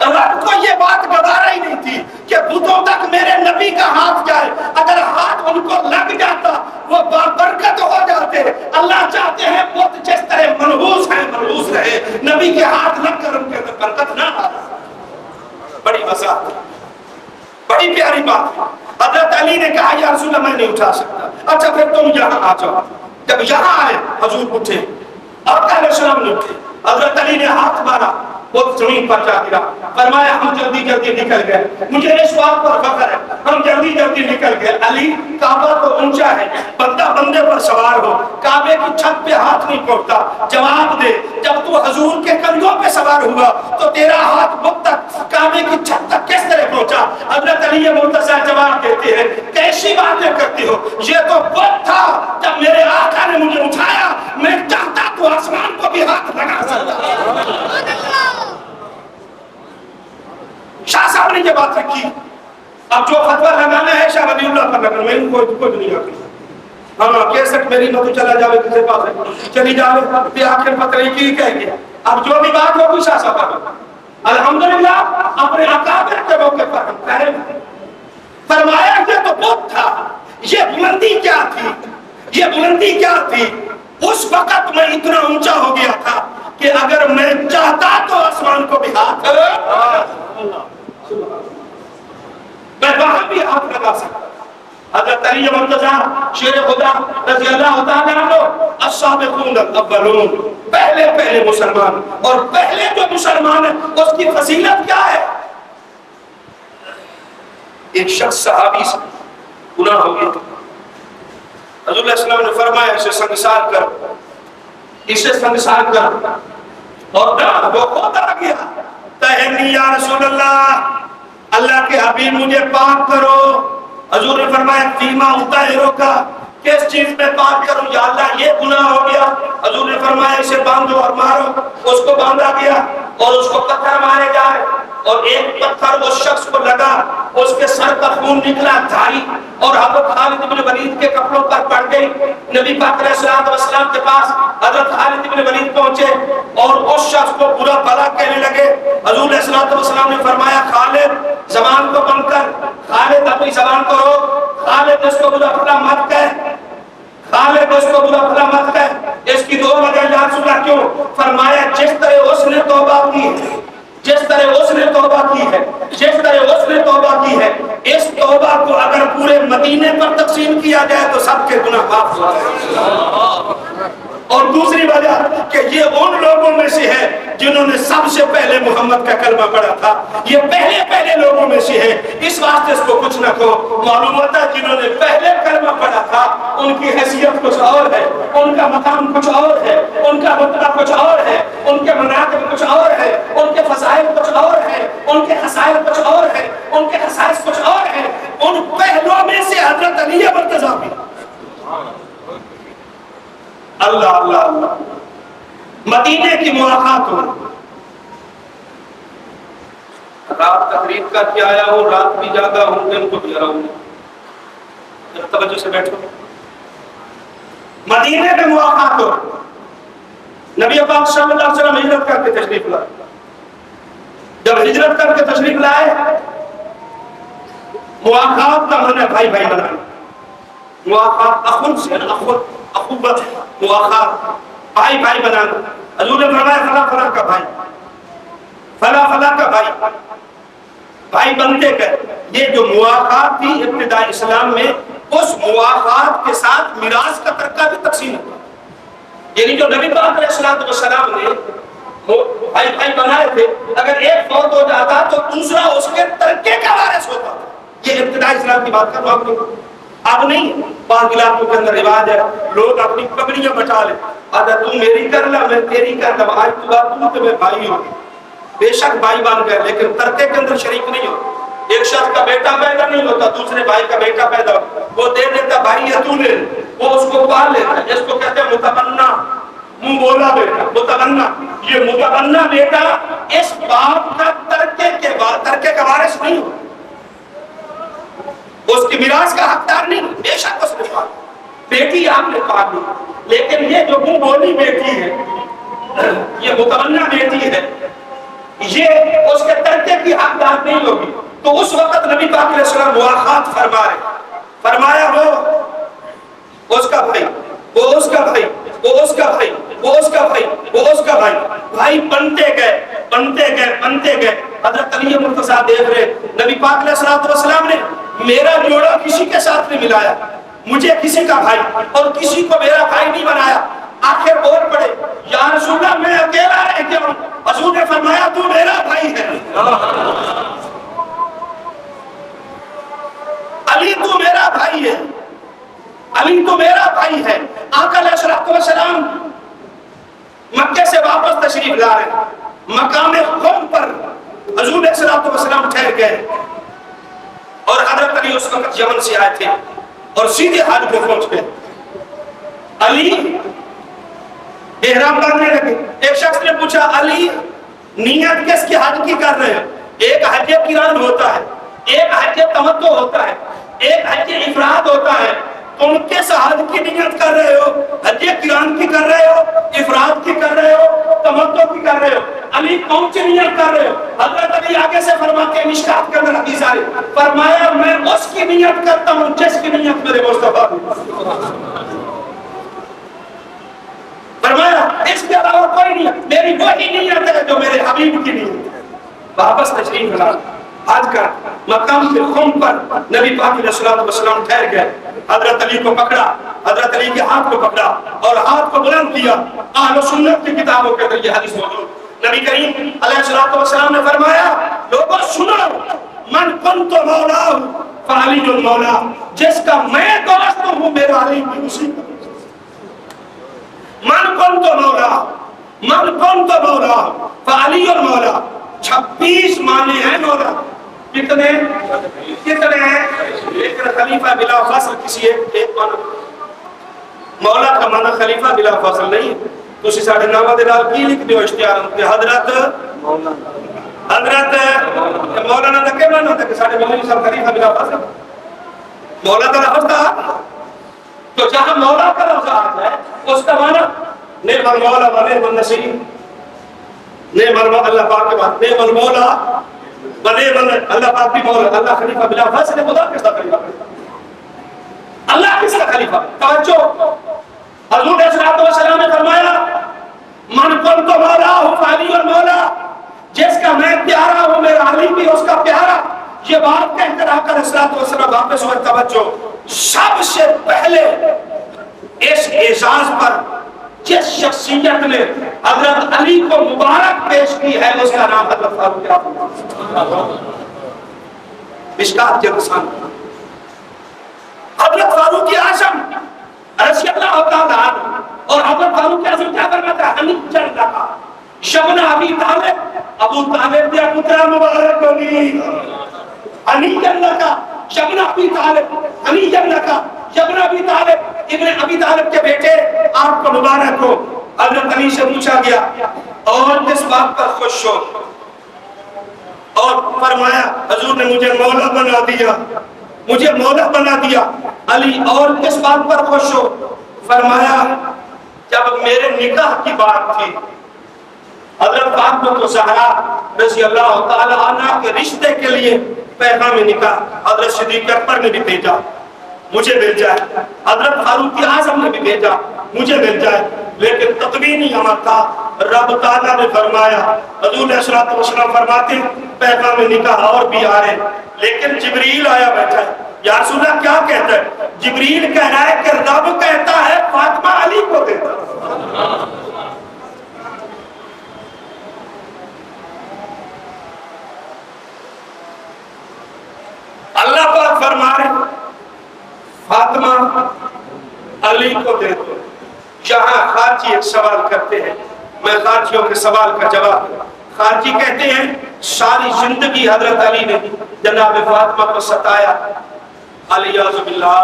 رب کو یہ بات گوارا ہی نہیں تھی کہ بتوں تک میرے نبی کا ہاتھ جائے. اگر ہاتھ ان کو لگ جاتا وہ برکت ہو جاتے. اللہ چاہتے ہیں بت جس طرح منحوس ہے منحوس رہے نبی کے ہاتھ لگ کر ان کے اندر برکت نہ آ. بڑی وضاحت بڑی پیاری بات. حضرت علی نے کہا یا رسول اللہ میں نہیں اٹھا سکتا. اچھا پھر تم یہاں آ جاؤ. جب یہاں آئے حضور اٹھے اور علیہ السلام نے اٹھے. حضرت علی نے ہاتھ مارا وہ زمین پر جا گرا. فرمایا ہم جلدی جلدی نکل گئے, مجھے اس بات پر فخر ہے ہم جلدی جلدی نکل گئے. علی کعبہ تو اونچا ہے, بندہ بندے پر سوار ہو, کعبے کی چھت پہ ہاتھ نہیں پہنچتا. جواب دے, جب تو حضور کے کندھوں پہ سوار ہوا تو تیرا ہاتھ بت تک کعبے کی چھت تک کس طرح پہنچا؟ حضرت علی مرتضیٰ جواب دیتے ہیں کیسی باتیں کرتے ہو, یہ تو بت تھا, جب میرے آقا نے مجھے اٹھایا میں چاہتا تو آسمان کو بھی ہاتھ لگا سکتا. شاہ صاحب نے یہ بات رکھی. اب جو فتویٰ لگانا ہے شاہ ولی اللہ پر لگانا, میں کوئی دنیا کی ہاں کیسٹ میری نہ تو چلا جاوے کسی پاس ہے چلی جاوے پھر آخر پتہ نہیں کی کہہ گیا. اب جو بھی بات ہوگی شاہ صاحب پر الحمدللہ اپنے اکابر کے موقع پر ہم کہہ رہے ہیں. فرمایا یہ تو بت تھا, یہ بلندی کیا تھی, یہ بلندی کیا تھی. اس وقت میں اتنا اونچا ہو گیا تھا کہ اگر میں چاہتا تو آسمان کو بھی ہاتھ میں وہاں بھی ہاتھ لگا سکتا. حضرت علی مرتضیٰ شیر خدا رضی اللہ تعالیٰ عنہ السابقون الاولون, پہلے مسلمان, اور پہلے جو مسلمان ہے اس کی فضیلت کیا ہے. ایک شخص صحابی سے گناہ ہو گیا, حضور علیہ السلام نے فرمایا اسے سنگسار کر, اسے سنگسار کر, اور وہ خود آ گیا تہنی یا رسول اللہ, اللہ کے حبیب مجھے پاک کرو. حضور نے فرمایا فیما اطہرو کا, کس چیز میں پاک کروں یا اللہ یہ گناہ ہو گیا. حضور نے فرمایا اسے باندھو اور مارو. اس کو باندھا گیا اور اس کو پتھر مارے جائے, اور ایک پتھر اس شخص کو لگا, اس کے سر کا خون نکلا دھاری, اور حضرت خالد بن ولید کے کپڑوں پر پڑ گئی. نبی پاک علیہ السلام کے پاس حضرت خالد بن ولید پہنچے اور اس شخص کو برا بھلا کہنے لگے. حضور علیہ السلام نے فرمایا خالد زبان کو بند کر, خالد اپنی زبان کو روک, خالد اس کو برا بھلا مت کہہ, خالد اس کو برا بھلا مت کہہ. اس کی دو وجہ یا رسول اللہ کیوں؟ فرمایا جس طرح اس نے توبہ کی, جس طرح اس نے توبہ کی ہے, جس طرح اس نے توبہ کی ہے, اس توبہ کو اگر پورے مدینے پر تقسیم کیا جائے تو سب کے گناہ معاف ہو جائیں. اور دوسری وجہ کہ یہ ان لوگوں میں سے ہے جنہوں نے سب سے پہلے محمد کا کلمہ پڑھا تھا, یہ پہلے لوگوں میں سے ہے. اس واسطے اس کو کچھ نہ کہو, معلوم ہوتا ہے جنہوں نے پہلے کلمہ پڑھا تھا ان کی حیثیت کچھ اور ہے, ان کا مقام کچھ اور ہے, ان کا رتبہ کچھ اور ہے, ان کے مناقب کچھ اور ہے, ان کے فضائل کچھ اور ہے, ان کے خصائل کچھ اور ہے, ان کے خصائص کچھ اور ہے. ان پہلوں میں سے حضرت علی مرتضیٰ بھی. اللہ اللہ اللہ, مدینے کی ملاقات ہو. رات تقریر کر کے آیا ہوں, رات بھی جاگا ہوں, دن کو بھی رہا ہوں. توجہ سے بیٹھو. مدینے میں ملاقات ہو. نبی پاک صلی اللہ علیہ وسلم ہجرت کر کے تشریف لائے. جب ہجرت کر کے تشریف لائے, ملاقات کا معنی بھائی بھائی بنانا. ملاقات اخن سے, اخوت, مواخات, بھائی بھائی بنانا. حضور نے فرمایا فلاں فلاں کا بھائی, فلاں فلاں کا بھائی, بھائی بنتے گئے. یہ جو مواخات تھی ابتدائی اسلام میں, اس مواخات کے ساتھ میراث کا ترکہ بھی تقسیم ہوتا. یعنی جو نبی پاک علیہ السلام نے بھائی بھائی بنائے تھے, اگر ایک فوت ہو جاتا تو دوسرا اس کے ترکے کا وارث ہوتا. یہ ابتدائی اسلام کی بات کر رہا ہوں. اب نہیں, بعض علاقوں کے اندر رواج ہے لوگ اپنی پگڑیاں بچا لیں, آدھا تم میری کر لا میں تیری کر لا, آج تو بات تو میں بھائی ہوں. بے شک بھائی بن گئے لیکن ترکے کے اندر شریک نہیں ہو. ایک شخص کا بیٹا پیدا نہیں ہوتا, دوسرے بھائی کا بیٹا پیدا ہوتا, وہ دے دیتا بھائی یا تو لے, وہ اس کو پال لیتا. اس کو کہتے ہیں متبنہ, منہ بولا بیٹا, متبنہ. یہ متبنہ بیٹا اس باپ کا ترکے کا وارث نہیں ہو, اس کی میراث کا حقدار نہیں. بے شک اس نے پال, بیٹی آپ نے پال لی, لیکن یہ جو منہ بولی بیٹی ہے, یہ متبنہ بیٹی ہے, یہ اس کے ترکے کی حقدار نہیں ہوگی. تو اس وقت نبی پاک علیہ السلام مواخات فرما رہے. فرمایا وہ اس کا بھائی, وہ اس کا بھائی, وہ اس کا بھائی, وہ اس کا بھائی, وہ اس کا بھائی, بھائی بنتے گئے, بنتے گئے, بنتے گئے. حضرت علی مرتضیٰ دیکھ رہے, نبی پاک علیہ السلام نے میرا جوڑا کسی کے ساتھ نہیں ملایا, مجھے کسی کا بھائی اور کسی کو میرا بھائی نہیں بنایا. آخر بول پڑے یا رسول اللہ میں اکیلا رہ گیا ہوں. حضور نے فرمایا تو علی تو میرا بھائی ہے، علی تو میرا بھائی ہے۔ آقا علیہ الصلوۃ والسلام مکے سے واپس تشریف لا رہے، مقام قوم پر حضور علیہ الصلوۃ والسلام ٹھہر گئے، اور حضرت علی اس وقت یمن سے آئے تھے اور سیدھے حج پہ پہنچ گئے۔ علی احرام باندھنے لگے۔ ایک شخص نے پوچھا علی نیت کس کی حج کی کر رہے ہیں؟ ایک حج قران ہوتا ہے، ایک حج تمتع ہوتا ہے، ایک حج افراد ہوتا ہے، تم کس حج کی نیت کر رہے ہو؟ حج قران کی کر رہے ہو، افراد کی کر رہے ہو، تمتع کی کر رہے ہو؟ علی کون سی نیت کر رہے ہو؟ حضرت علی آگے سے فرماتے ہیں، مشکات کے اندر حدیث آئی، فرمایا میں اس کی نیت کرتا ہوں جس کی نیت میرے مصطفیٰ کی۔ فرمایا اس کے علاوہ کوئی نہیں، میری وہی نیت ہے جو میرے حبیب کی نیت ہے۔ واپس تشریف لا حج کا مقام کے قوم پر نبی پاک علیہ الصلوۃ والسلام ٹھہر گئے۔ حضرت علی کو پکڑا، حضرت علی کے ہاتھ کو پکڑا اور ہاتھ کو بلند کیا۔ اہل سنت کی کتابوں کے اندر یہ حدیث موجود۔ نبی کریم علیہ الصلوۃ والسلام نے فرمایا لوگوں سنو، من کنت مولا فعلی المولا، جس کا میں دوست ہوں میرا علی بھی اسی کا۔ من کنت مولا، من کنت مولا فعلی المولا، 26 معنی ہیں مولا۔ کتنے ہیں؟ لیکن خلیفہ بلا فصل کسی ایک معنی۔ مولا کا معنی خلیفہ بلا فصل نہیں۔ تو اسی ساڑھے نامہ دے ڈال کی لکھ دیو اشتیار کہ حضرت مولانا دا کیا معنی ہوتا ہے کہ ساڑھے مولوی صاحب خلیفہ بلا فصل؟ مولا کا لفظ تھا، تو جہاں مولا کا لفظ آتا ہے اس کا معنی نعم المولا و نعم النصیر، نعم المولا اللہ پاک کے بعد نعم المولا و نعم اللہ پاک بھی مولا۔ اللہ خلیفہ بلا فصل ہے، خدا کس کا خلیفہ؟ اللہ کس کا خلیفہ؟ توجہ، حضور علیہ الصلوۃ والسلام نے فرمایا من کنت مولا فعلی المولا، جس کا میں پیارا ہوں میرا علی بھی اس کا پیارا۔ یہ بات کہہ کر آقا علیہ الصلوۃ والسلام واپس ہوئے۔ توجہ، سب سے پہلے اس اعزاز پر جس شخصیت نے حضرت علی کو مبارک پیش کی ہے اس کا نام حضرت فاروق اعظم۔ مشکات کے رسان حضرت فاروق اعظم رضی اللہ تعالیٰ عنہ، اور حضرت فاروق اعظم کیا فرماتا ہے؟ حنیف لکا شبن ابی طالب، ابو طالب دیا پترا مبارک ہوگی۔ حنیف لکا شبن ابی طالب، حنیف لکا شبن ابی طالب، ابن ابی طالب کے بیٹے آپ کو مبارک ہو۔ حضرت علی سے پوچھا گیا اور کس بات پر خوش ہو؟ اور فرمایا حضور نے مجھے مولا بنا دیا، مجھے مولا بنا دیا۔ علی اور کس بات پر خوش ہو؟ فرمایا جب میرے نکاح کی بات تھی، حضرت فاطمہ زہرا رضی اللہ تعالی عنہ کے رشتے کے لیے پیغام نکاح حضرت صدیق اکبر نے بھی بھیجا، مجھے مل جائے، حضرت فاروق اعظم نے بھی بھیجا مجھے مل جائے، لیکن تقوینی عمل تھا۔ رب تعالیٰ نے فرمایا، حضور علیہ الصلوۃ والسلام فرماتے پیغام نکاح اور بھی آ رہے، لیکن جبریل آیا بیٹھا ہے۔ یا رسول اللہ کیا کہتا ہے؟ جبریل کہہ رہا ہے کہ رب کہتا ہے فاطمہ علی کو دیتا۔ اللہ پاک فرما رہے فاطمہ علی کو دے دو۔ یہاں خارجی ایک سوال کرتے ہیں، میں خارجیوں کے سوال کا جواب، خارجی کہتے ہیں ساری زندگی حضرت علی نے جناب فاطمہ کو ستایا، علیہ باللہ،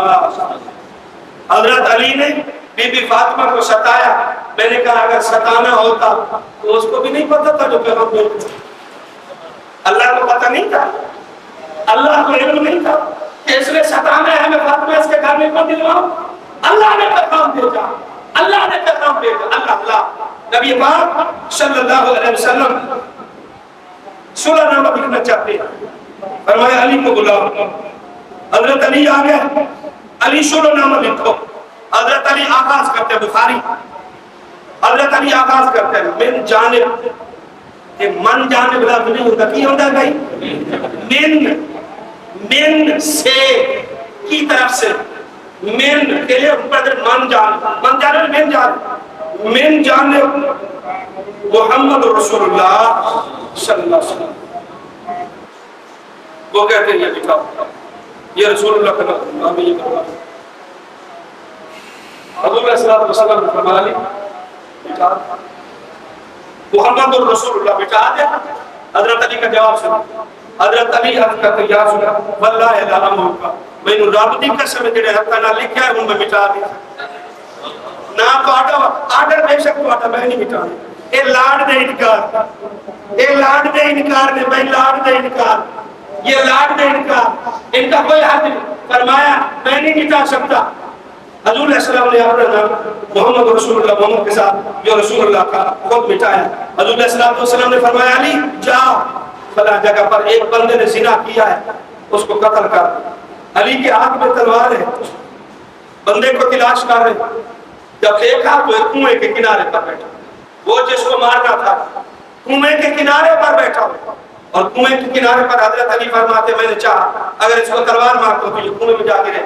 حضرت علی نے بی بی فاطمہ کو ستایا۔ میں نے کہا اگر ستانا ہوتا تو اس کو بھی نہیں پتا تھا جو پیغام بولتے، اللہ کو پتہ نہیں تھا، اللہ کو علم نہیں تھا کہ اس نے ستانا ہے، میں فاطمہ اس کے گھر میں کون دلواؤں؟ اللہ نے پیغام بھیجا، اللہ نے پیغام بھیجا۔ اللہ نبی پاک صلی اللہ علیہ وسلم صلح نامہ لکھنا چاہتے ہیں، فرمایا علی کو بلاؤ۔ حضرت علی آ گئے، علی صلح نامہ لکھو۔ حضرت علی آغاز کرتے ہیں، بخاری حضرت علی آغاز کرتے ہیں من جانب، کہ من جانب لفظ نہیں ہوتا، کی ہوتا ہے بھائی؟ من سے، کی طرف سے، من کے لیے من جانب، من جانب محمد رسول اللہ صلی اللہ علیہ وسلم، وہ کہتے ہیں یہ بٹھاؤ، یہ رسول اللہ کا نام، ہمیں یہ کروا دو۔ حضور علیہ الصلوۃ والسلام نے فرمایا علی بٹھا، محمد الرسول اللہ بٹھا دے۔ حضرت علی کا جواب سنا، حضرت علی حضرت کا یا رسول اللہ واللہ لا امرک، میں نے رب دی قسم جڑے ہتھ نال لکھیا ہے ان میں مٹا دے، نہ پاٹا آرڈر بے شک پاٹا میں نہیں مٹا دے۔ اے لاڈ دے انکار، اے لاڈ دے انکار نے، میں لاڈ دے انکار، یہ لاڈ دے انکار، ان کا کوئی حد نہیں۔ فرمایا میں نہیں مٹا سکتا۔ حضور علیہ السلام نے اپنا نام محمد رسول اللہ محمد کے ساتھ جو رسول اللہ کا خود مٹایا۔ حضور علیہ السلام نے فرمایا علی جا فلاں جگہ پر ایک بندے نے زنا کیا ہے اس کو قتل کر۔ علی کے ہاتھ میں تلوار ہے، بندے کو تلاش کر رہے، جب دیکھا تو ایک کنویں کے کنارے پر بیٹھا، وہ جس کو مارنا تھا کنویں کے کنارے پر بیٹھا، اور کنویں کے کنارے پر حضرت علی فرماتے میں نے چاہا اگر اس کو تلوار مارتا تو یہ کنویں میں جا گرے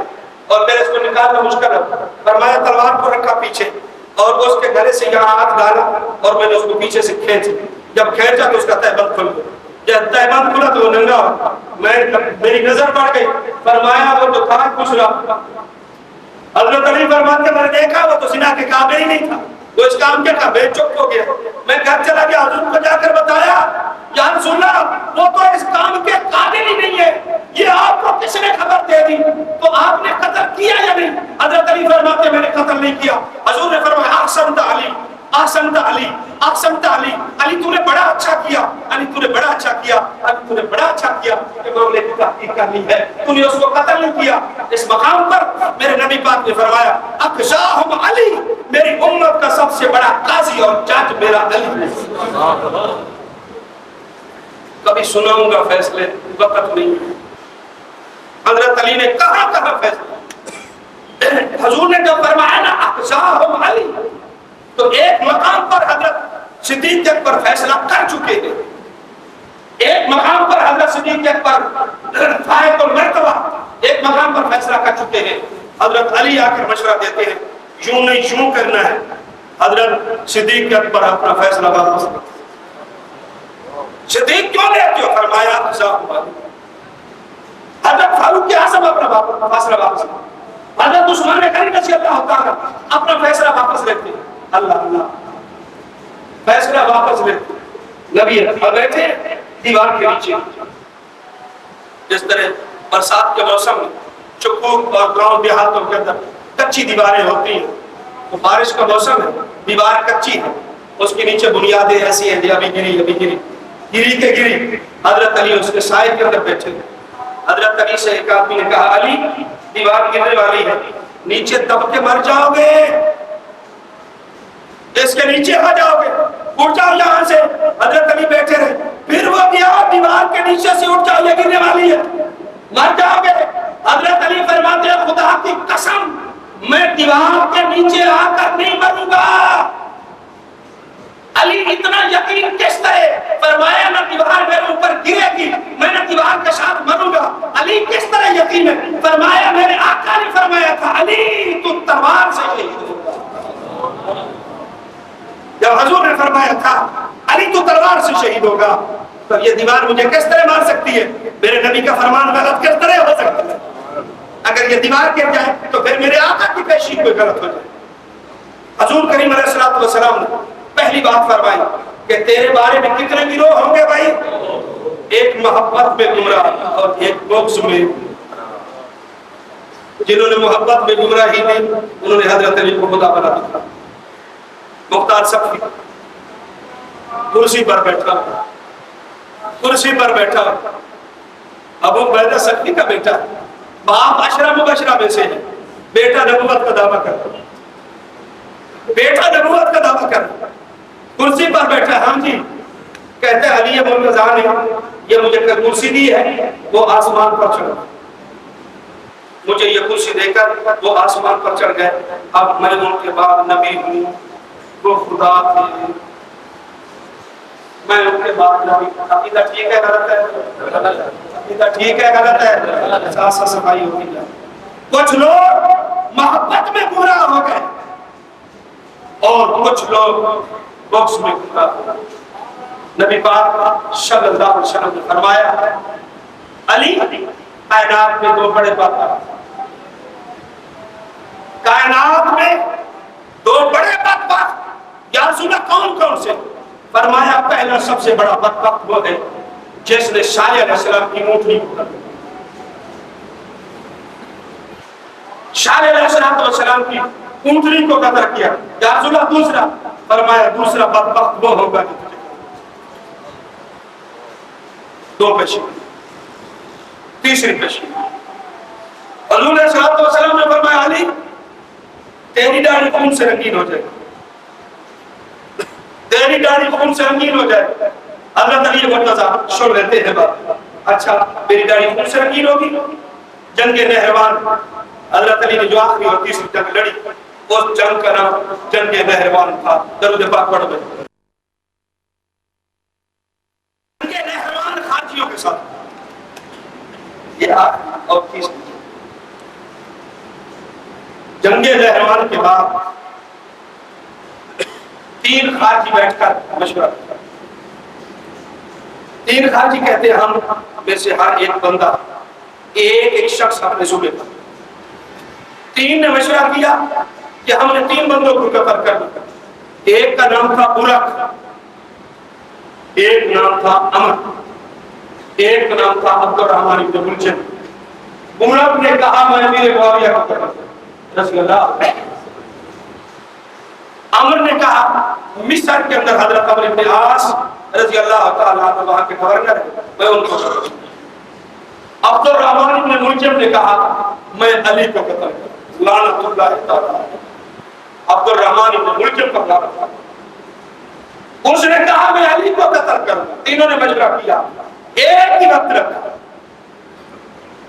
اور میرے اس کو نکالنا مشکل ہے۔ فرمایا تلوار کو رکھا پیچھے اور وہ اس کے گلے سے یہاں ہاتھ ڈالا اور میں نے اس کو پیچھے سے کھینچا، جب کھینچا تو اس کا تہبند کھل گیا، جب تہبند کھلا تو وہ ننگا ہوا، میری نظر پڑ گئی۔ فرمایا وہ تو تھا کچھ رہا، حضرت علی فرماتے میں نے دیکھا وہ تو زنا کے قابل ہی نہیں تھا، وہ اس کام کے قابل چپ ہو گیا۔ میں گھر چلا گیا، حضور کو جا کر بتایا یا رسول اللہ وہ تو اس کام کے قابل ہی نہیں ہے، یہ آپ کو کس نے خبر دے دی؟ تو آپ نے قتل کیا یا نہیں؟ حضرت علی فرماتے میں نے قتل نہیں کیا۔ حضور نے فرمایا احسنت علی، احسنت علی، احسنت علی، علی تو نے بڑا اچھا کیا، علی تو نے بڑا اچھا کیا، علی تو نے بڑا اچھا کیا کہ معاملے کی تحقیق کرنی ہے، تو نے اس کو قتل نہیں کیا۔ اس مقام پر میرے نبی پاک نے فرمایا اخشاہم علی، میری امت کا سب سے بڑا قاضی اور جج میرا علی ہے۔ کبھی سناؤں گا فیصلے، وقت نہیں۔ حضرت علی نے کہاں کہاں فیصلہ، حضور نے جب فرمایا نا اخشاہم علی، تو ایک مقام پر حضرت صدیق اکبر فیصلہ کر چکے ہیں، ایک مقام پر حضرت صدیق اکبر فائق المرتبہ ایک مقام پر فیصلہ کر چکے ہیں۔ حضرت علی آ کر مشورہ دیتے ہیں یوں نہیں یوں کرنا ہے، حضرت صدیق اکبر اپنا فیصلہ واپس کرتے۔ صدیق کیوں لیتے ہو؟ فرمایا حضرت فاروق اعظم اپنا فیصلہ واپس کرتے، حضرت عثمان غنی رضی اللہ تعالیٰ اپنا فیصلہ واپس لیتے ہیں۔ اللہ اللہ فیصلہ واپس لیتے نبی بیٹھے دیوار کے نیچے، جس طرح برسات کے موسم میں چکور اور گاؤں دیہاتوں کے اندر کچی دیواریں ہوتی ہیں، تو بارش کا موسم ہے، دیوار کچی ہے، اس کے نیچے بنیادیں ایسی ہیں ابھی گری ابھی گری گری کے گری۔ حضرت علی اس کے سائے کے اندر بیٹھے، حضرت علی سے ایک آدمی نے کہا علی دیوار گرنے والی ہے، نیچے دب کے مر جاؤ گے، اس کے نیچے آ جاؤ گے، اٹھ جاؤ یہاں سے۔ حضرت علی بیٹھے رہے، پھر وہ گیا دیوار کے نیچے سے اٹھ جاؤ، یہ گرنے والی ہے، مر جاؤ گے۔ حضرت علی فرماتے ہیں خدا کی قسم میں دیوار کے نیچے آ کر نہیں مروں گا۔ علی اتنا یقین کس طرح؟ فرمایا نہ دیوار میرے اوپر گرے گی، میں نہ دیوار کے ساتھ مروں گا۔ علی کس طرح یقین ہے؟ فرمایا میرے آقا نے فرمایا تھا علی تو تلوار سے شہید ہوگا۔ جب حضور نے فرمایا تھا علی تو تلوار سے شہید ہوگا، تو یہ دیوار مجھے کس طرح مار سکتی ہے؟ میرے نبی کا فرمان غلط کس طرح ہو سکتا ہے؟ اگر یہ دیوار گر جائے تو پھر میرے آقا کی پیشی کوئی غلط ہو جائے۔ حضور کریم علیہ الصلوۃ والسلام نے پہلی بات فرمائی کہ تیرے بارے میں کتنے گروہ ہوں گے بھائی؟ ایک محبت میں گمراہ اور ایک بغض میں۔ جنہوں نے محبت میں گمراہی دی انہوں نے حضرت علی کو خدا بنا دیا۔ مختار صفی کرسی پر بیٹھا، کرسی پر بیٹھا، ابو عبیدہ صفی کا بیٹا، باپ عشرہ مبشرہ میں سے ہے، بیٹا نبوت کا دعویٰ کرتا، بیٹا نبوت کا دعویٰ کرتا، کرسی پر بیٹھا۔ ہاں جی کہتے ہیں علی مرتضیٰ نے یہ مجھے کرسی دی ہے، وہ آسمان پر چڑھا، مجھے یہ کرسی دے کر وہ آسمان پر چڑھ گئے، اب میں ان کے بعد نبی ہوں، وہ خدا تھے، میں ان کے بعد نبی۔ عقیدہ ٹھیک ہے غلط ہے؟ عقیدہ ٹھیک ہے غلط ہے؟ ساتھ صفائی ہوتی ہے۔ کچھ لوگ محبت میں گمراہ ہو گئے اور کچھ لوگ بغض میں گمراہ ہو گئے۔ نبی پاک صلی اللہ علیہ وسلم نے فرمایا علی کائنات میں دو بڑے بدبخت، کائنات میں دو بڑے بدبخت، یا رسول اللہ کون کون سے؟ فرمایا پہلا سب سے بڑا بدبخت وہ ہے جس نے صالح علیہ السلام کی اونٹنی کو قتل کیا۔ صالح علیہ السلام کی اونٹنی کو قتل کیا۔ یا رسول اللہ دوسرا؟ فرمایا دوسرا بدبخت وہ ہوگا جو تجھے دو پیشی، تیسری پیشی۔ حضور علیہ السلام نے فرمایا علی تیری داڑھی خون سے رنگین ہو جائے، تیری داڑھی خون سے رنگین ہو جائے۔ حضرت علی مرتضیٰ سن لیتے ہیں بات، اچھا میری داڑھی خون سے رنگین ہوگی؟ جنگ نہروان، حضرت علی نے جو آخری اور تیسری جنگ لڑی اس جنگ کا نام جنگ نہروان تھا۔ درود پاک پڑھ دیں۔ جنگ نہروان خارجیوں کے ساتھ، یہ آخری اور تیسری جنگ نہروان کے بعد تین خارجی بیٹھ کر مشورہ کرتے، تین خارجی کہتے ہیں ہم میں سے ہر ایک بندہ ایک شخص اپنے صوبے پر، تین نے مشورہ کیا کہ ہم نے تین بندوں کو قتل کر دیا۔ ایک کا نام تھا برق، ایک نام تھا امر، ایک نام تھا عبد الرحمن بن ملجم۔ برق نے کہا میں امیر معاویہ کو قتل کروں رضی اللہ۔ عمر نے کہا مصر کے اندر حضرت عمرو بن عاص رضی اللہ تعالیٰ عنہ وہاں کے گورنر ہیں، میں ان کو قتل کروں۔ عبد الرحمن بن ملجم نے کہا میں علی کو قتل کروں، لعنت اللہ تعالیٰ عبد الرحمن بن ملجم کو لعنت اللہ۔ اس نے کہا میں علی کو قتل کروں۔ تینوں نے مشورہ کیا، ایک ہی وقت رکھا،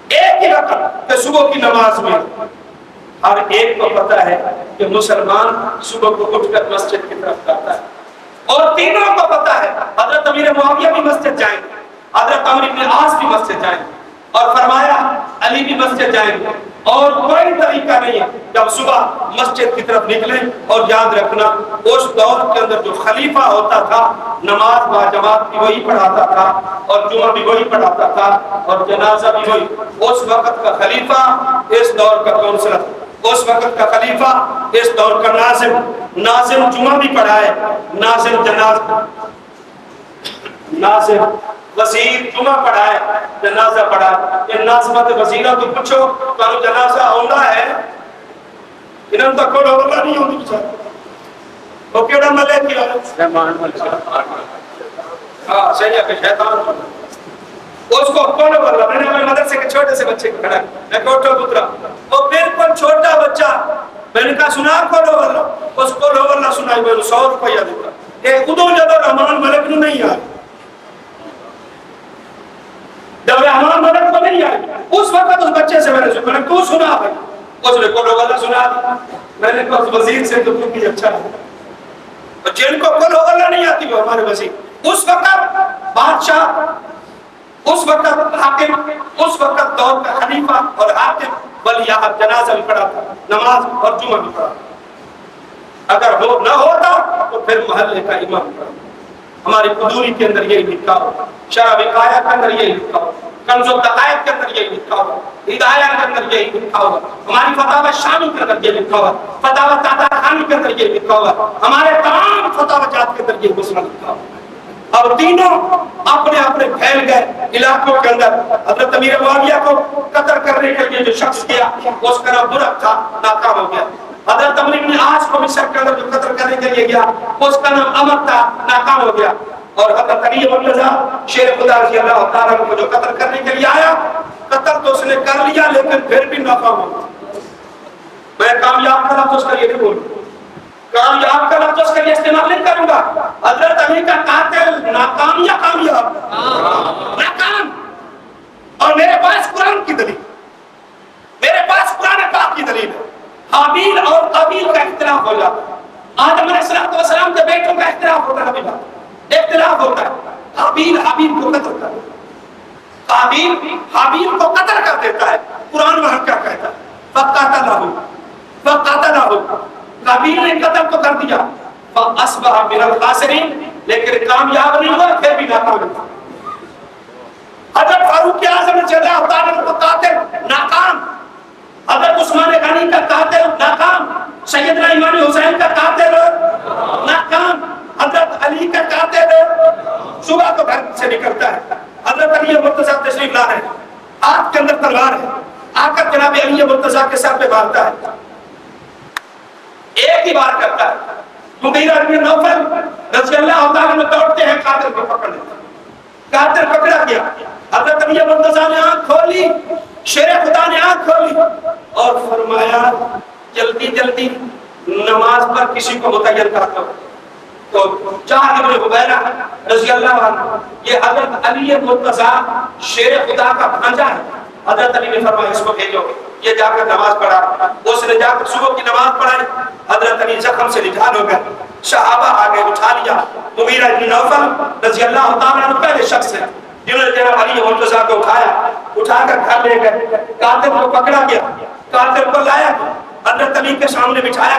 ایک ہی وقت کہ صبح کی نماز میں ہر ایک کو پتا ہے کہ مسلمان صبح کو اٹھ کر مسجد کی طرف جاتا ہے، اور تینوں کو پتا ہے حضرت امیر معاویہ بھی مسجد جائیں گے، حضرت عمرو بن عاص بھی مسجد جائیں گے، اور فرمایا علی بھی مسجد جائیں گے، اور کوئی طریقہ نہیں ہے جب صبح مسجد کی طرف نکلیں۔ اور یاد رکھنا اس دور کے اندر جو خلیفہ ہوتا تھا نماز با جماعت بھی وہی پڑھاتا تھا، اور جمعہ بھی وہی پڑھاتا تھا، اور جنازہ بھی وہی۔ اس وقت کا خلیفہ اس دور کا کونسلر، اس وقت کا خلیفہ اس دور کا ناظم، ناظم جمعہ بھی پڑھائے، ناظم جنازہ، ناظم وزیر جمعہ پڑھائے، جنازہ پڑھا۔ یہ ناظمت وزیرہ تو پوچھو تو جنازہ ہونا ہے، انہوں نے کوئی ہوگا نہیں ہوگی بچار وہ کیڑا ملے کیا ہاں صحیح ہے کہ شیطان اس کو کون بولا۔ میں نے اپنے مدرسے کے چھوٹے سے بچے کو کھڑا میں کوٹو پترا، وہ بالکل چھوٹا بچہ، میں نے کہا سنا کولو واللہ، اس کولو واللہ سنائی، میں نے 100 روپیہ دیتا کہ ادو جب رحمان ملک نو نہیں آئی، جب رحمان ملک کو نہیں آئی اس وقت اس بچے سے میں نے تو سنا بھائی، اس نے کولو واللہ سنا دی۔ میں نے کہا اس وزیر سے تو بھی اچھا ہے، جن کو کولو واللہ نہیں آتی وہ ہمارے وزیر۔ اس وقت بادشاہ، اس وقت حاکم، اس وقت دور کا خلیفہ اور حاکم ولی عہد جنازہ بھی پڑھا تھا، نماز اور جمعہ بھی پڑھا تھا۔ اگر وہ نہ ہوتا تو پھر محلے کا امام پڑھا۔ ہماری قدوری کے اندر یہی لکھا ہوا، شرح وقایہ کے اندر یہی لکھا ہوا، کنز الدقائق کے اندر یہی لکھا ہوا، ہدایہ کے اندر یہی لکھا ہوا، ہماری فتاوی شامی کے اندر یہ لکھا ہوا، فتاوی تاطاخانی کے اندر یہ لکھا ہوا، ہمارے تمام فتاوی جات کے اندر یہ مسئلہ لکھا ہوا۔ اور تینوں اپنے اپنے پھیل گئے علاقوں کے اندر۔ حضرت امیر معاویہ کو قتل کرنے کے لیے جو شخص کیا اس کا نام برق تھا، ناکام ہو گیا۔ حضرت عمرو بن عاص کو مصر کے اندر جو قتل کرنے کے لیے گیا اس کا نام امر تھا، ناکام ہو گیا۔ اور حضرت علی مرتضیٰ شیر خدا رضی اللہ تعالیٰ کو جو قتل کرنے کے لیے آیا، قتل تو اس نے کر لیا لیکن پھر بھی ناکام ہو گیا۔ میں کامیاب کا لفظ اس کا یہ نہیں بولوں، کامیاب کا لفظ اس کا یہ استعمال نہیں کروں گا۔ حضرت علی کا قاتل ناکام یا کامیاب؟ ناکام۔ اور میرے پاس قرآن کی دلیل، میرے پاس قرآن پاک کی دلیل ہے۔ حابیل اور قابیل کا اختلاف ہو جاتا، آدم علیہ السلام کے بیٹوں کا اختلاف ہوتا ہے، اختلاف ہوتا ہے۔ حابیل کو قتل کر دیتا، قابیل حابیل کو قتل کر دیتا ہے۔ قرآن وہاں کیا کہتا ہے؟ فقاتلہ، قابیل نے قتل تو کر دیا، فاصبح من الخاسرین، لیکن کامیاب نہیں ہوا، پھر بھی ناکام ہوا۔ حضرت فاروق اعظم نے سیدنا امام حسین کا قاتل ناکام، حضرت علی کا قاتل صبح تو گھر سے نکلتا ہے، حضرت علی مرتضیٰ تشریف لا رہے ہیں، ہاتھ کے اندر تلوار ہے، آ کر جناب علی مرتضیٰ کے سر پہ مارتا ہے، ایک ہی بار کرتا ہے، مغیرہ بن نوفل رضی اللہ تعالیٰ عنہ دوڑتے ہیں قاتل کو پکڑنے، قاتل پکڑا گیا، حضرت علی مرتضیٰ نے آنکھ کھولی، شیر خدا نے آنکھ کھولی اور فرمایا جلدی جلدی نماز پر کسی کو متعین کر دو۔ تو جعد بن عبیدہ رضی اللہ عنہ، یہ حضرت علی مرتضیٰ شیر خدا کا بھانجا ہے، حضرت علی نے فرمایا اس کو بھیجو، یہ جا کر نماز پڑھا، اس نے جا کر صبح کی نماز پڑھائی، حضرت علی زخم سے نجات ہو گئے، صحابہ آگے اٹھا لیا، مغیرہ بن نوفل رضی اللہ تعالیٰ عنہ پہلے شخص ہیں جنہوں نے جناب علی مرتضیٰ کو اٹھا کر گھر لے گئے، قاتل کو پکڑا گیا، قاتل کو لایا، حضرت علی کے سامنے بٹھایا،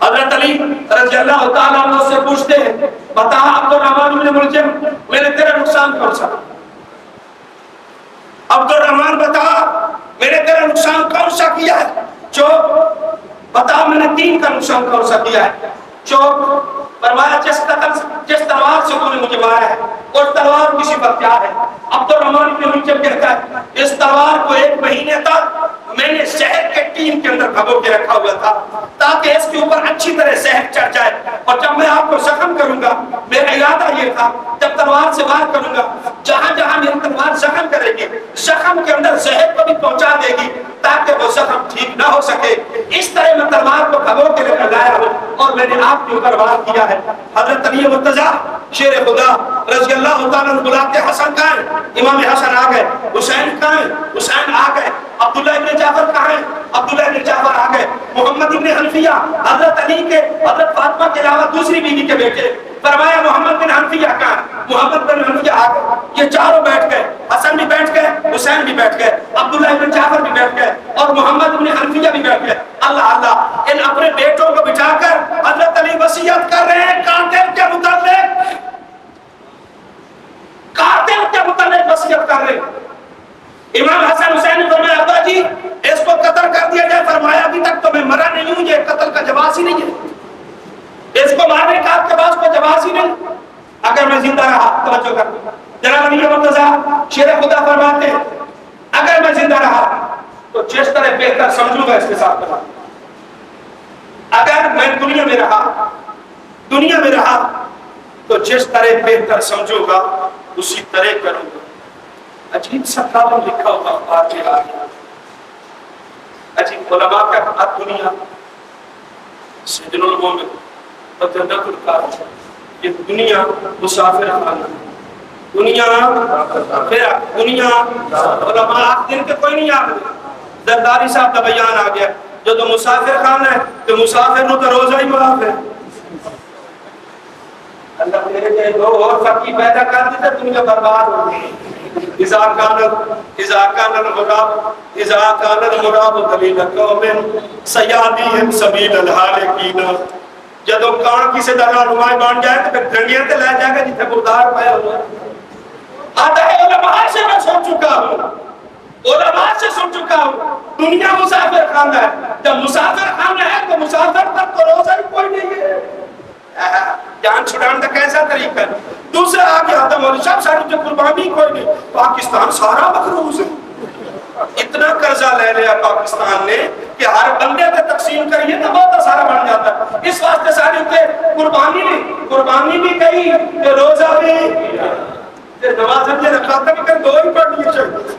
حضرت علی رضی اللہ تعالیٰ عنہ سے پوچھتے ہیں بتا عبد الرحمن بن ملجم میں نے تیرا نقصان کون سا، عبد الرحمن بتا میں نے تیرا نقصان کون سا کیا ہے، چوک بتا میں نے دین کا نقصان کون سا کیا ہے، چوک فرمایا جس تلوار سے تو نے مجھے مارا ہے اور تلوار کسی پر کیا ہے، عبد الرحمن بن ملجم کہتا ہے اس تلوار کو 1 مہینے تک میں نے شہر کے ٹین کے اندر بھگو کے رکھا ہوا تھا تاکہ اس کے اوپر اچھی طرح زہر چڑھ جائے، اور جب میں آپ کو زخم کروں گا میرا ارادہ یہ تھا جب تلوار سے وار کروں گا جہاں جہاں میری تلوار زخم کرے گی زخم کے اندر زہر کو بھی پہنچا دے گی تاکہ وہ زخم ٹھیک نہ ہو سکے، اس طرح میں تلوار کو بھگو کے لایا ہوں اور میں نے آپ کے اوپر وار کیا ہے۔ حضرت علی مرتضیٰ شیر خدا رضی اللہ تعالیٰ عنہ بلاتے حسن کہاں ہے، امام حسن آ گئے، حسین کہاں ہے، حسین آ گئے، عبداللہ ابن جعفر کہاں ہے، عبداللہ ابن جعفر آ گئے، محمد ابن حنفیہ حضرت علی کے حضرت فاطمہ کے علاوہ دوسری بیوی کے بیٹے، فرمایا محمد بن حنفیہ کہاں ہے، محمد بن حنفیہ آ گئے، یہ چاروں بیٹھ گئے، حسن بھی بیٹھ گئے، حسین بھی بیٹھ گئے، عبداللہ ابن جعفر بھی بیٹھ گئے اور محمد بن حنفیہ بھی بیٹھ گئے، اللہ اللہ ان اپنے بیٹوں کو بٹھا کر حضرت علی وصیت کر رہے ہیں قاتل کے متعلق، قاتل کے متعلق وصیت کر رہے ہیں۔ امام حسن حسین نے فرمایا ابا جی اس کو قتل کر دیا جائے، فرمایا ابھی تک تو میں مرا نہیں ہوں، یہ قتل کا جواز ہی نہیں ہے، اس کو مارنے کا آپ کے پاس کوئی جواز ہی نہیں، اگر میں زندہ رہا توجہ کر جناب علی مرتضیٰ شیر خدا فرماتے ہیں اگر میں زندہ رہا تو جس طرح بہتر سمجھوں گا اس کے ساتھ کرا، اگر میں دنیا میں رہا تو جس طرح بہتر سمجھوں گا اسی طرح کروں گا۔ عجیب سا کالم لکھا ہوگا اخبار میں آ گیا، عجیب علماء کا خط دنیا سجن الگوں میں تجدد الکار، یہ دنیا مسافر خانہ، دنیا علماء آخ دن کے کوئی نہیں آگے، زرداری صاحب کا بیان آ گیا جو تو مسافر خانہ ہے تو مسافر نو تو روزہ ہی معاف ہے، اللہ میرے جائے دو اور فقی پیدا کر دیتے دنیا برباد ہو گئی۔ اذا كان المراد دلیل قوم سیادیہم سبیل الحالکین، جدو کان کسی طرح نمائی بان جائے تو پھر دنیا تے لے جائے گا جتنے مردار پائے ہوئے۔ آتا ہے علماء سے میں سن چکا ہوں دنیا مسافر خانہ ہے، جب مسافر خانہ ہے تو مسافر پر تو روزہ ہی کوئی نہیں ہے، جان چھڑان تک کیسا طریقہ ہے۔ دوسرا آگے آتا مولی صاحب ساری جو قربانی کوئی نہیں، پاکستان سارا مقروض ہے، اتنا قرضہ لے لیا پاکستان نے کہ ہر بندے پہ تقسیم کریے تو بہت سارا بن جاتا ہے، اس واسطے ساری قربانی بھی کہی کہ روزہ بھی نماز نے رکھا تھا کہ دو ہی پڑھنی چاہیے۔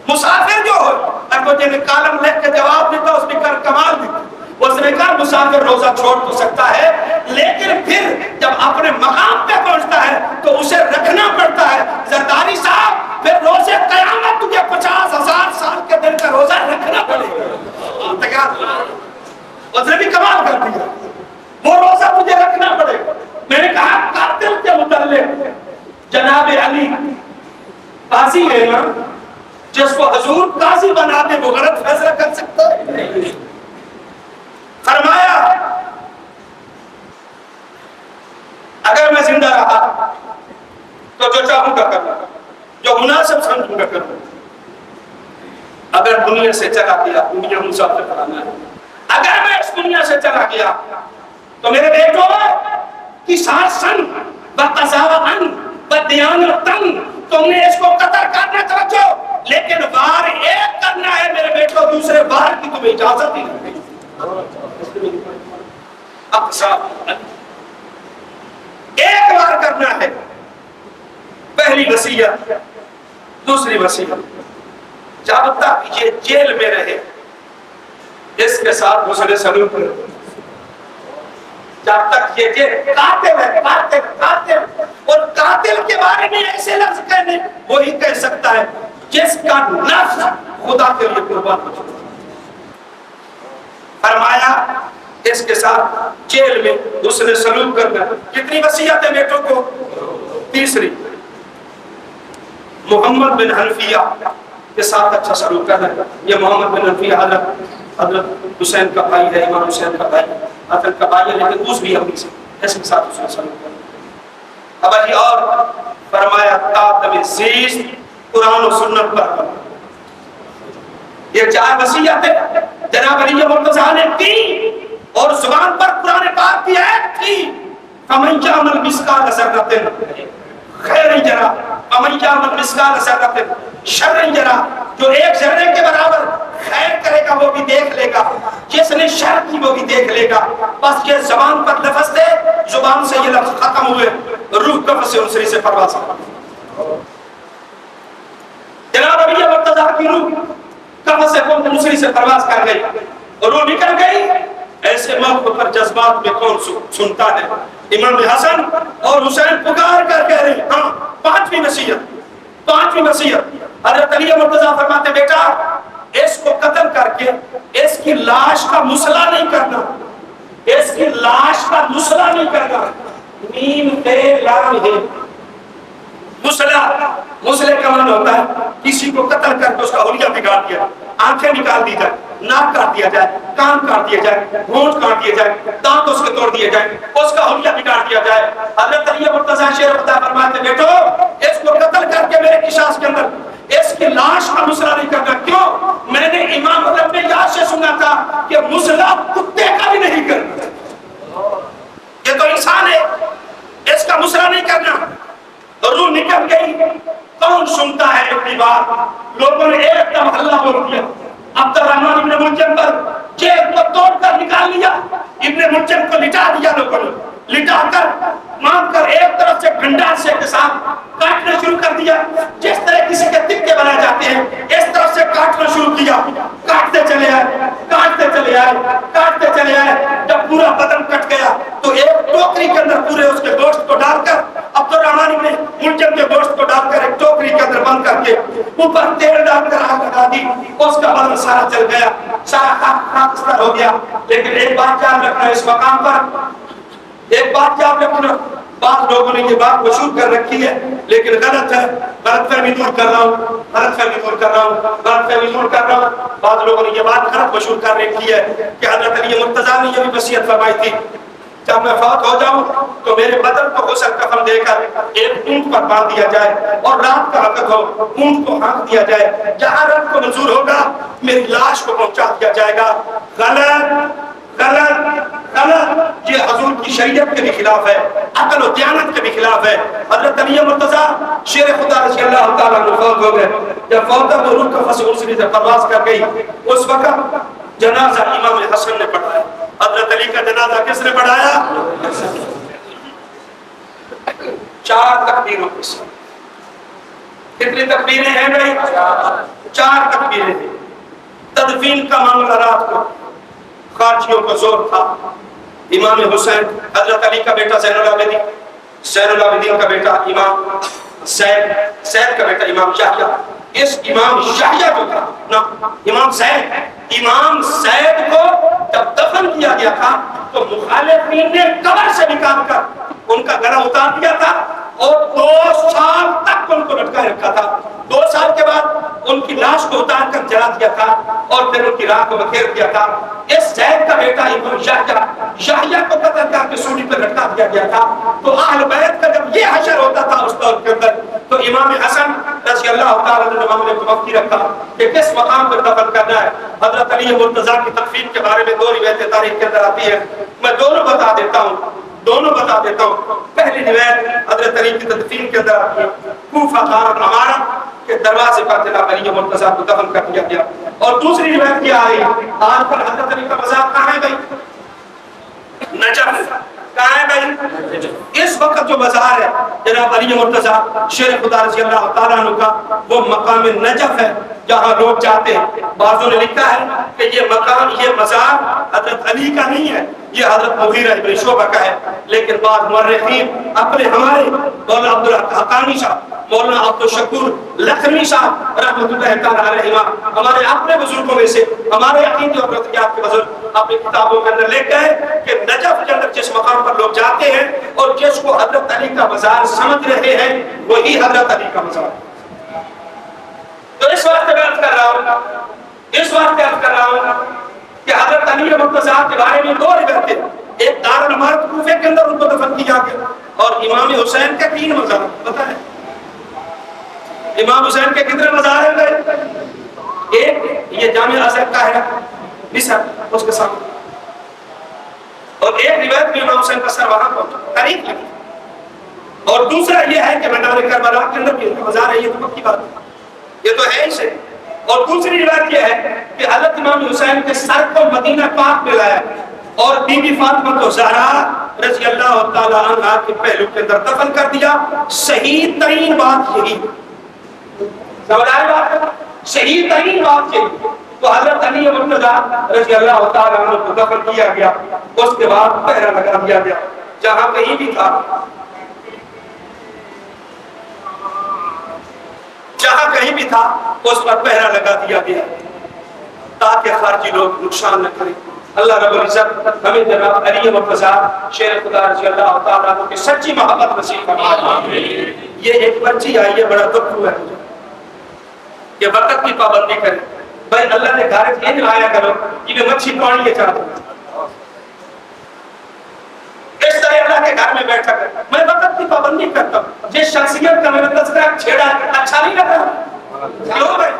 مسافر جو ہو اگر جنہیں کالم لکھ کے جواب دیتا اس نے کر کمال دیتا، اس نے کہا مسافر روزہ چھوڑ تو سکتا ہے لیکن پھر جب اپنے مقام پہ پہنچتا ہے تو اسے رکھنا پڑتا ہے۔ زرداری صاحب پھر روزے قیامت تجھے 50,000 سال کے دن کا روزہ رکھنا پڑے گا، اس نے بھی کمال کر دیا، وہ روزہ تجھے رکھنا پڑے گا۔ میں نے کہا قاتل کے متعلق جناب علی قاضی ہے نا، جس کو حضور قاضی بنا دے وہ غلط فیصلہ کر سکتا ہے؟ فرمایا اگر میں زندہ رہا تو جو چاہوں گا کروں، جو مناسب سمجھوں گا کروں، اگر دنیا سے چلا گیا دنیا مسافر خانہ ہے، اگر میں اس دنیا سے چلا گیا تو میرے بیٹو قصاصاً وقضاءً ودیانتاً تم نے اس کو قتل کرنا توجہ، لیکن وار ایک کرنا ہے میرے بیٹو، دوسرے وار کی تمہیں اجازت ہی نہیں۔ اقصا ایک بار کرنا ہے، پہلی وصیت، دوسری وصیت جب تک یہ جیل میں رہے اس کے ساتھ حسن سلوک کرے، جب تک یہ جیل قاتل ہے، قاتل اور قاتل کے بارے میں ایسے لفظ کہنے وہی کہہ سکتا ہے جس کا نفس خدا کے لیے قربان ہو چکا۔ فرمایا اس کے ساتھ جیل میں حسن سلوک کرنا۔ کتنی وصیت ہے بیٹوں کو؟ تیسری، محمد بن حنفیہ کے ساتھ اچھا سلوک کرنا۔ یہ محمد بن حنفیہ حضرت حسین کا بھائی ہے، امام حسین کا بھائی، حسن کا بھائی ہے، لیکن اس بھی اپنی سے اس کے ساتھ حسن سلوک کرنا۔ اب علی اور فرمایا تاتم زیست قرآن و سنت پر۔ یہ چار وصیتیں جناب علی مرتضیٰ نے کی اور زبان پر قرآن پاک کی آیت تھی، فَمَنْ يَعْمَلْ مِثْقَالَ ذَرَّةٍ خَيْرًا يَرَهُ وَمَنْ يَعْمَلْ مِثْقَالَ ذَرَّةٍ شَرًّا يَرَهُ۔ جو ایک ذرے کے برابر خیر کرے گا وہ بھی دیکھ لے گا، جس نے شر کی وہ بھی دیکھ لے گا۔ بس یہ زبان پر لفظ تھے، زبان سے یہ لفظ ختم ہوئے، روح کف سے انسری سے پرواز کر۔ جناب علی مرتضیٰ کی روح کف سے انسری سے پرواز کر گئی، روح نکل گئی۔ ایسے موقع پر جذبات میں کون سنتا ہے؟ امام حسن اور حسین پکار کر کہہ رہے ہیں، ہاں پانچویں وصیت۔ حضرت علی مرتضیٰ فرماتے بیٹا اس کو قتل کر کے اس کی لاش کا مسئلہ نہیں کرنا، اس کی لاش کا مسئلہ نہیں کرنا۔ نیم تے لام ہے مسئلہ کا معنی ہوتا ہے کسی کو قتل کر کے اس کا حلیہ بگاڑ دیا، آنکھیں نکال دی جائے، ناک کاٹ دیا جائے، کان کاٹ دیا جائے، ہونٹ کاٹ دیا جائے، دانت اس کے توڑ دیے جائے، اس کا حلیہ بگاڑ دیا جائے۔ حضرت علی مرتضیٰ شیر خدا فرماتے بیٹو اس کو قتل کر کے میرے قصاص کے اندر اس کی لاش کا مسئلہ نہیں کرنا۔ کیوں؟ میں نے امام رب یاد سے سنا تھا کہ مسئلہ کتے کا بھی نہیں کرنا، یہ تو انسان ہے، اس کا مسئلہ نہیں کرنا۔ روح نکل گئی، کون سنتا ہے اپنی بات؟ لوگوں نے ایک دم ہلہ بول دیا، عبد الرحمن ابن ملجم پر جیل کو توڑ کر نکال لیا، ابن ملجم کو لٹا دیا، لوگوں نے لٹا کر مار کر ایک طرف سے ڈنڈا سے کے ساتھ کاٹنا شروع کر دیا، جس طرح کسی کے تکے بنائے جاتے ہیں اس طرف سے کاٹنا شروع کیا، کاٹتے چلے آئے، کاٹتے چلے آئے، کاٹتے چلے آئے۔ جب پورا بدن کٹ گیا تو ایک ٹوکری کے اندر پورے اس کے گوشت کو ڈال کر عبد الرحمن ابن ملجم کے گوشت کو ڈال کر ایک ٹوکری کے اندر بند کر کے اوپر تیل ڈال کر آگ لگا دی، اس کا بدن سارا جل گیا، سارا خاکستر ہو گیا۔ لیکن ایک بات یاد رکھنا اس مقام پر، ایک بات یاد رکھنا، بعض لوگوں نے یہ بات مشہور کر رکھی ہے لیکن غلط ہے، غلط فہمی دور کر رہا ہوں، غلط فہمی دور کر رہا ہوں، غلط فہمی دور کر رہا ہوں۔ بعض لوگوں نے یہ بات غلط مشہور کر رکھی ہے کہ حضرت علی مرتضیٰ نے یہ بھی وصیت فرمائی تھی جب میں فوت ہو جاؤں تو میرے بدن کو غسل کفن دے کر ایک اونٹ پر باندھ دیا جائے اور رات کا وقت ہو اونٹ کو ہانک دیا جائے، جہاں رب کو منظور ہوگا میری لاش کو پہنچا دیا جائے گا۔ غلط غلط غلط، یہ حضور کی شریعت کے بھی خلاف ہے، عقل و دیانت کے بھی خلاف ہے۔ حضرت علی مرتضیٰ شیر خدا رضی اللہ تعالیٰ عنہ فوت ہو گئے، جب فوت ہو تو روح کا فصل انسری سے پرواز کر گئی، اس وقت جنازہ امام حسن نے پڑھایا۔ حضرت علی کا جنازہ کس نے پڑھایا؟ 4 تکبیروں کے ساتھ۔ کتنی تکبیریں ہیں بھائی؟ 4 تکبیریں ہیں۔ تدفین کا معاملہ رات کو خارجیوں کو زور تھا، امام حسین حضرت علی کا بیٹا زین العابدین کا بیٹا امام زید کا بیٹا امام یحییٰ، اس امام یحییٰ جو تھا نا امام زید کو جب دفن کیا گیا تھا تو مخالفین نے قبر سے نکال کر ان کا گلا اتار دیا تھا اور 2 سال تک ان کو لٹکائے رکھا تھا۔ 2 سال کے بعد ان کی لاش کو اتار کر جلا دیا تھا اور پھر ان کی راہ کو بکھیر دیا تھا۔ اس زید کا بیٹا امام یحییٰ کو قتل کر کے سولی پر لٹکا دیا گیا تھا۔ تو اہل بیت کا جب یہ حشر ہوتا تھا اس دور کے اندر تو امام حسن رضی اللہ اللہ تعالیٰ نے معاملے کو مفتی رکھا کہ کس مقام پر دفن کرنا ہے. حضرت علی مرتضیٰ کی تدفین کے بارے میں دو روایتیں تاریخ کے اندر آتی ہیں. میں دونوں بتا دیتا ہوں. پہلی روایت حضرت علی کی تدفین کے اندر آتی ہے کوفہ دار الامارہ کے دروازے پر جناب علی مرتضیٰ کو دفن کر دیا گیا. اور دوسری روایت کیا آئی آج کل حضرت علی کا مزار کہاں ہے بھائی؟ نجف. کہاں ہے بھائی؟ اس وقت جو مزار ہے جناب علی مرتضیٰ شیر خدا رضی اللہ تعالیٰ عنہ کا وہ مقام نجف ہے جہاں لوگ جاتے ہیں. بعضوں نے لکھا ہے کہ یہ مقام یہ مزار حضرت علی کا نہیں ہے, یہ حضرت مغیرہ ابن شعبہ کا ہے. لیکن بعض مورخین اپنے ہمارے مولانا عبدالحق حقانی صاحب, مولانا عبدالشکور لکھنوی صاحب رحمۃ اللہ تعالیٰ علیہ ہمارے اپنے بزرگوں میں سے ہمارے عقیدے اور نظریات کے بزرگ اپنی کتابوں کے اندر لکھ گئے کہ نجف کے اندر جس مقام پر لوگ جاتے ہیں اور جس کو حضرت علی کا مزار سمجھ رہے ہیں وہی حضرت علی کا مزار. تو اس واسطے میں عرض کر رہا ہوں کہ حضرت علی مرتضیٰ کے بارے میں دو روایتیں, ایک دار الامارہ کوفے کے اندر ان کو دفن کیا گیا اور امام حسین کے 3 مزار. پتہ ہے امام حسین کے کتنے مزار ہیں؟ ایک یہ جامع ازہر کا ہے مصر اس کے سامنے, اور ایک روایت میں امام حسین کا سر وہاں پہنچا قریب لگی, اور دوسرا یہ ہے کہ میدان کربلا کے اندر بھی مزار ہے. یہ تو پکی بات ہے, یہ تو ہے ہی سے. اور دوسری روایت یہ ہے کہ حضرت امام حسین کے سر کو مدینہ پاک میں لایا اور بی بی فاطمہ زہرا رضی اللہ تعالی عنہا کے پہلو کے اندر دفن کر دیا. صحیح ترین بات یہی, صحیح ترین بات یہی. تو حضرت علی مرتضیٰ رضی اللہ تعالی عنہ کو دفن کیا گیا, اس کے بعد پہرا لگا دیا گیا. جہاں کہیں بھی تھا اس پر پہرا لگا دیا گیا تاکہ خارجی لوگ نقصان نہ کریں. اللہ رب العزت ہمیں جناب علی مرتضیٰ شیر خدا رضی اللہ تعالیٰ عنہ کی سچی محبت نصیب فرمائے. یہ ایک پرچی آئی ہے, بڑا دکھ ہوا ہے مجھے کہ وقت کی پابندی کریں. بھائی اللہ نے گھر یہ نہیں آیا کرو کہ میں مچھی پانی کے چاہتا ہوں, اس طرح اللہ کے گھر میں بیٹھا کر میں وقت کی پابندی کرتا ہوں. جس شخصیت کا میں نے تذکرہ چھیڑا اچھا نہیں لگا کیوں بھائی؟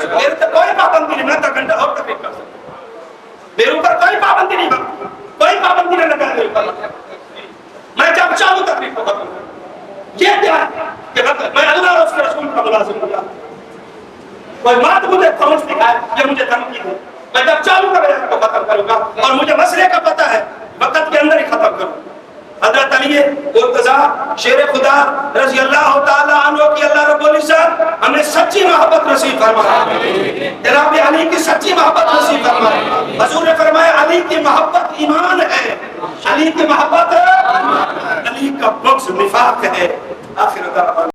میرے تو کوئی پابندی نہیں, میں تو گھنٹہ اور تقریب کر سکتا ہوں, میرے اوپر کوئی پابندی نہیں, کوئی پابندی نہیں لگا میرے اوپر. میں جب چاہوں تقریب کو ختم کروں. یہ کیا ہے کہ میں اللہ اور اس کے رسول کا ملازم ہوں. کوئی بات مجھے سمجھ دکھائے, یہ مجھے دھمکی دے, میں جب چاہوں گا میں کو ختم کروں گا, اور مجھے مسئلے کا پتہ ہے وقت کے اندر ہی ختم کروں. حضرت علی مرتضیٰ شیر خدا رضی اللہ تعالی عنہ کی اللہ رب العزت ہمیں سچی محبت نصیب فرمائے, جناب علی کی سچی محبت نصیب فرمائے. حضور نے فرمایا علی کی محبت ایمان ہے, علی کی محبت علی کا بغض نفاق ہے. آخر دعوانا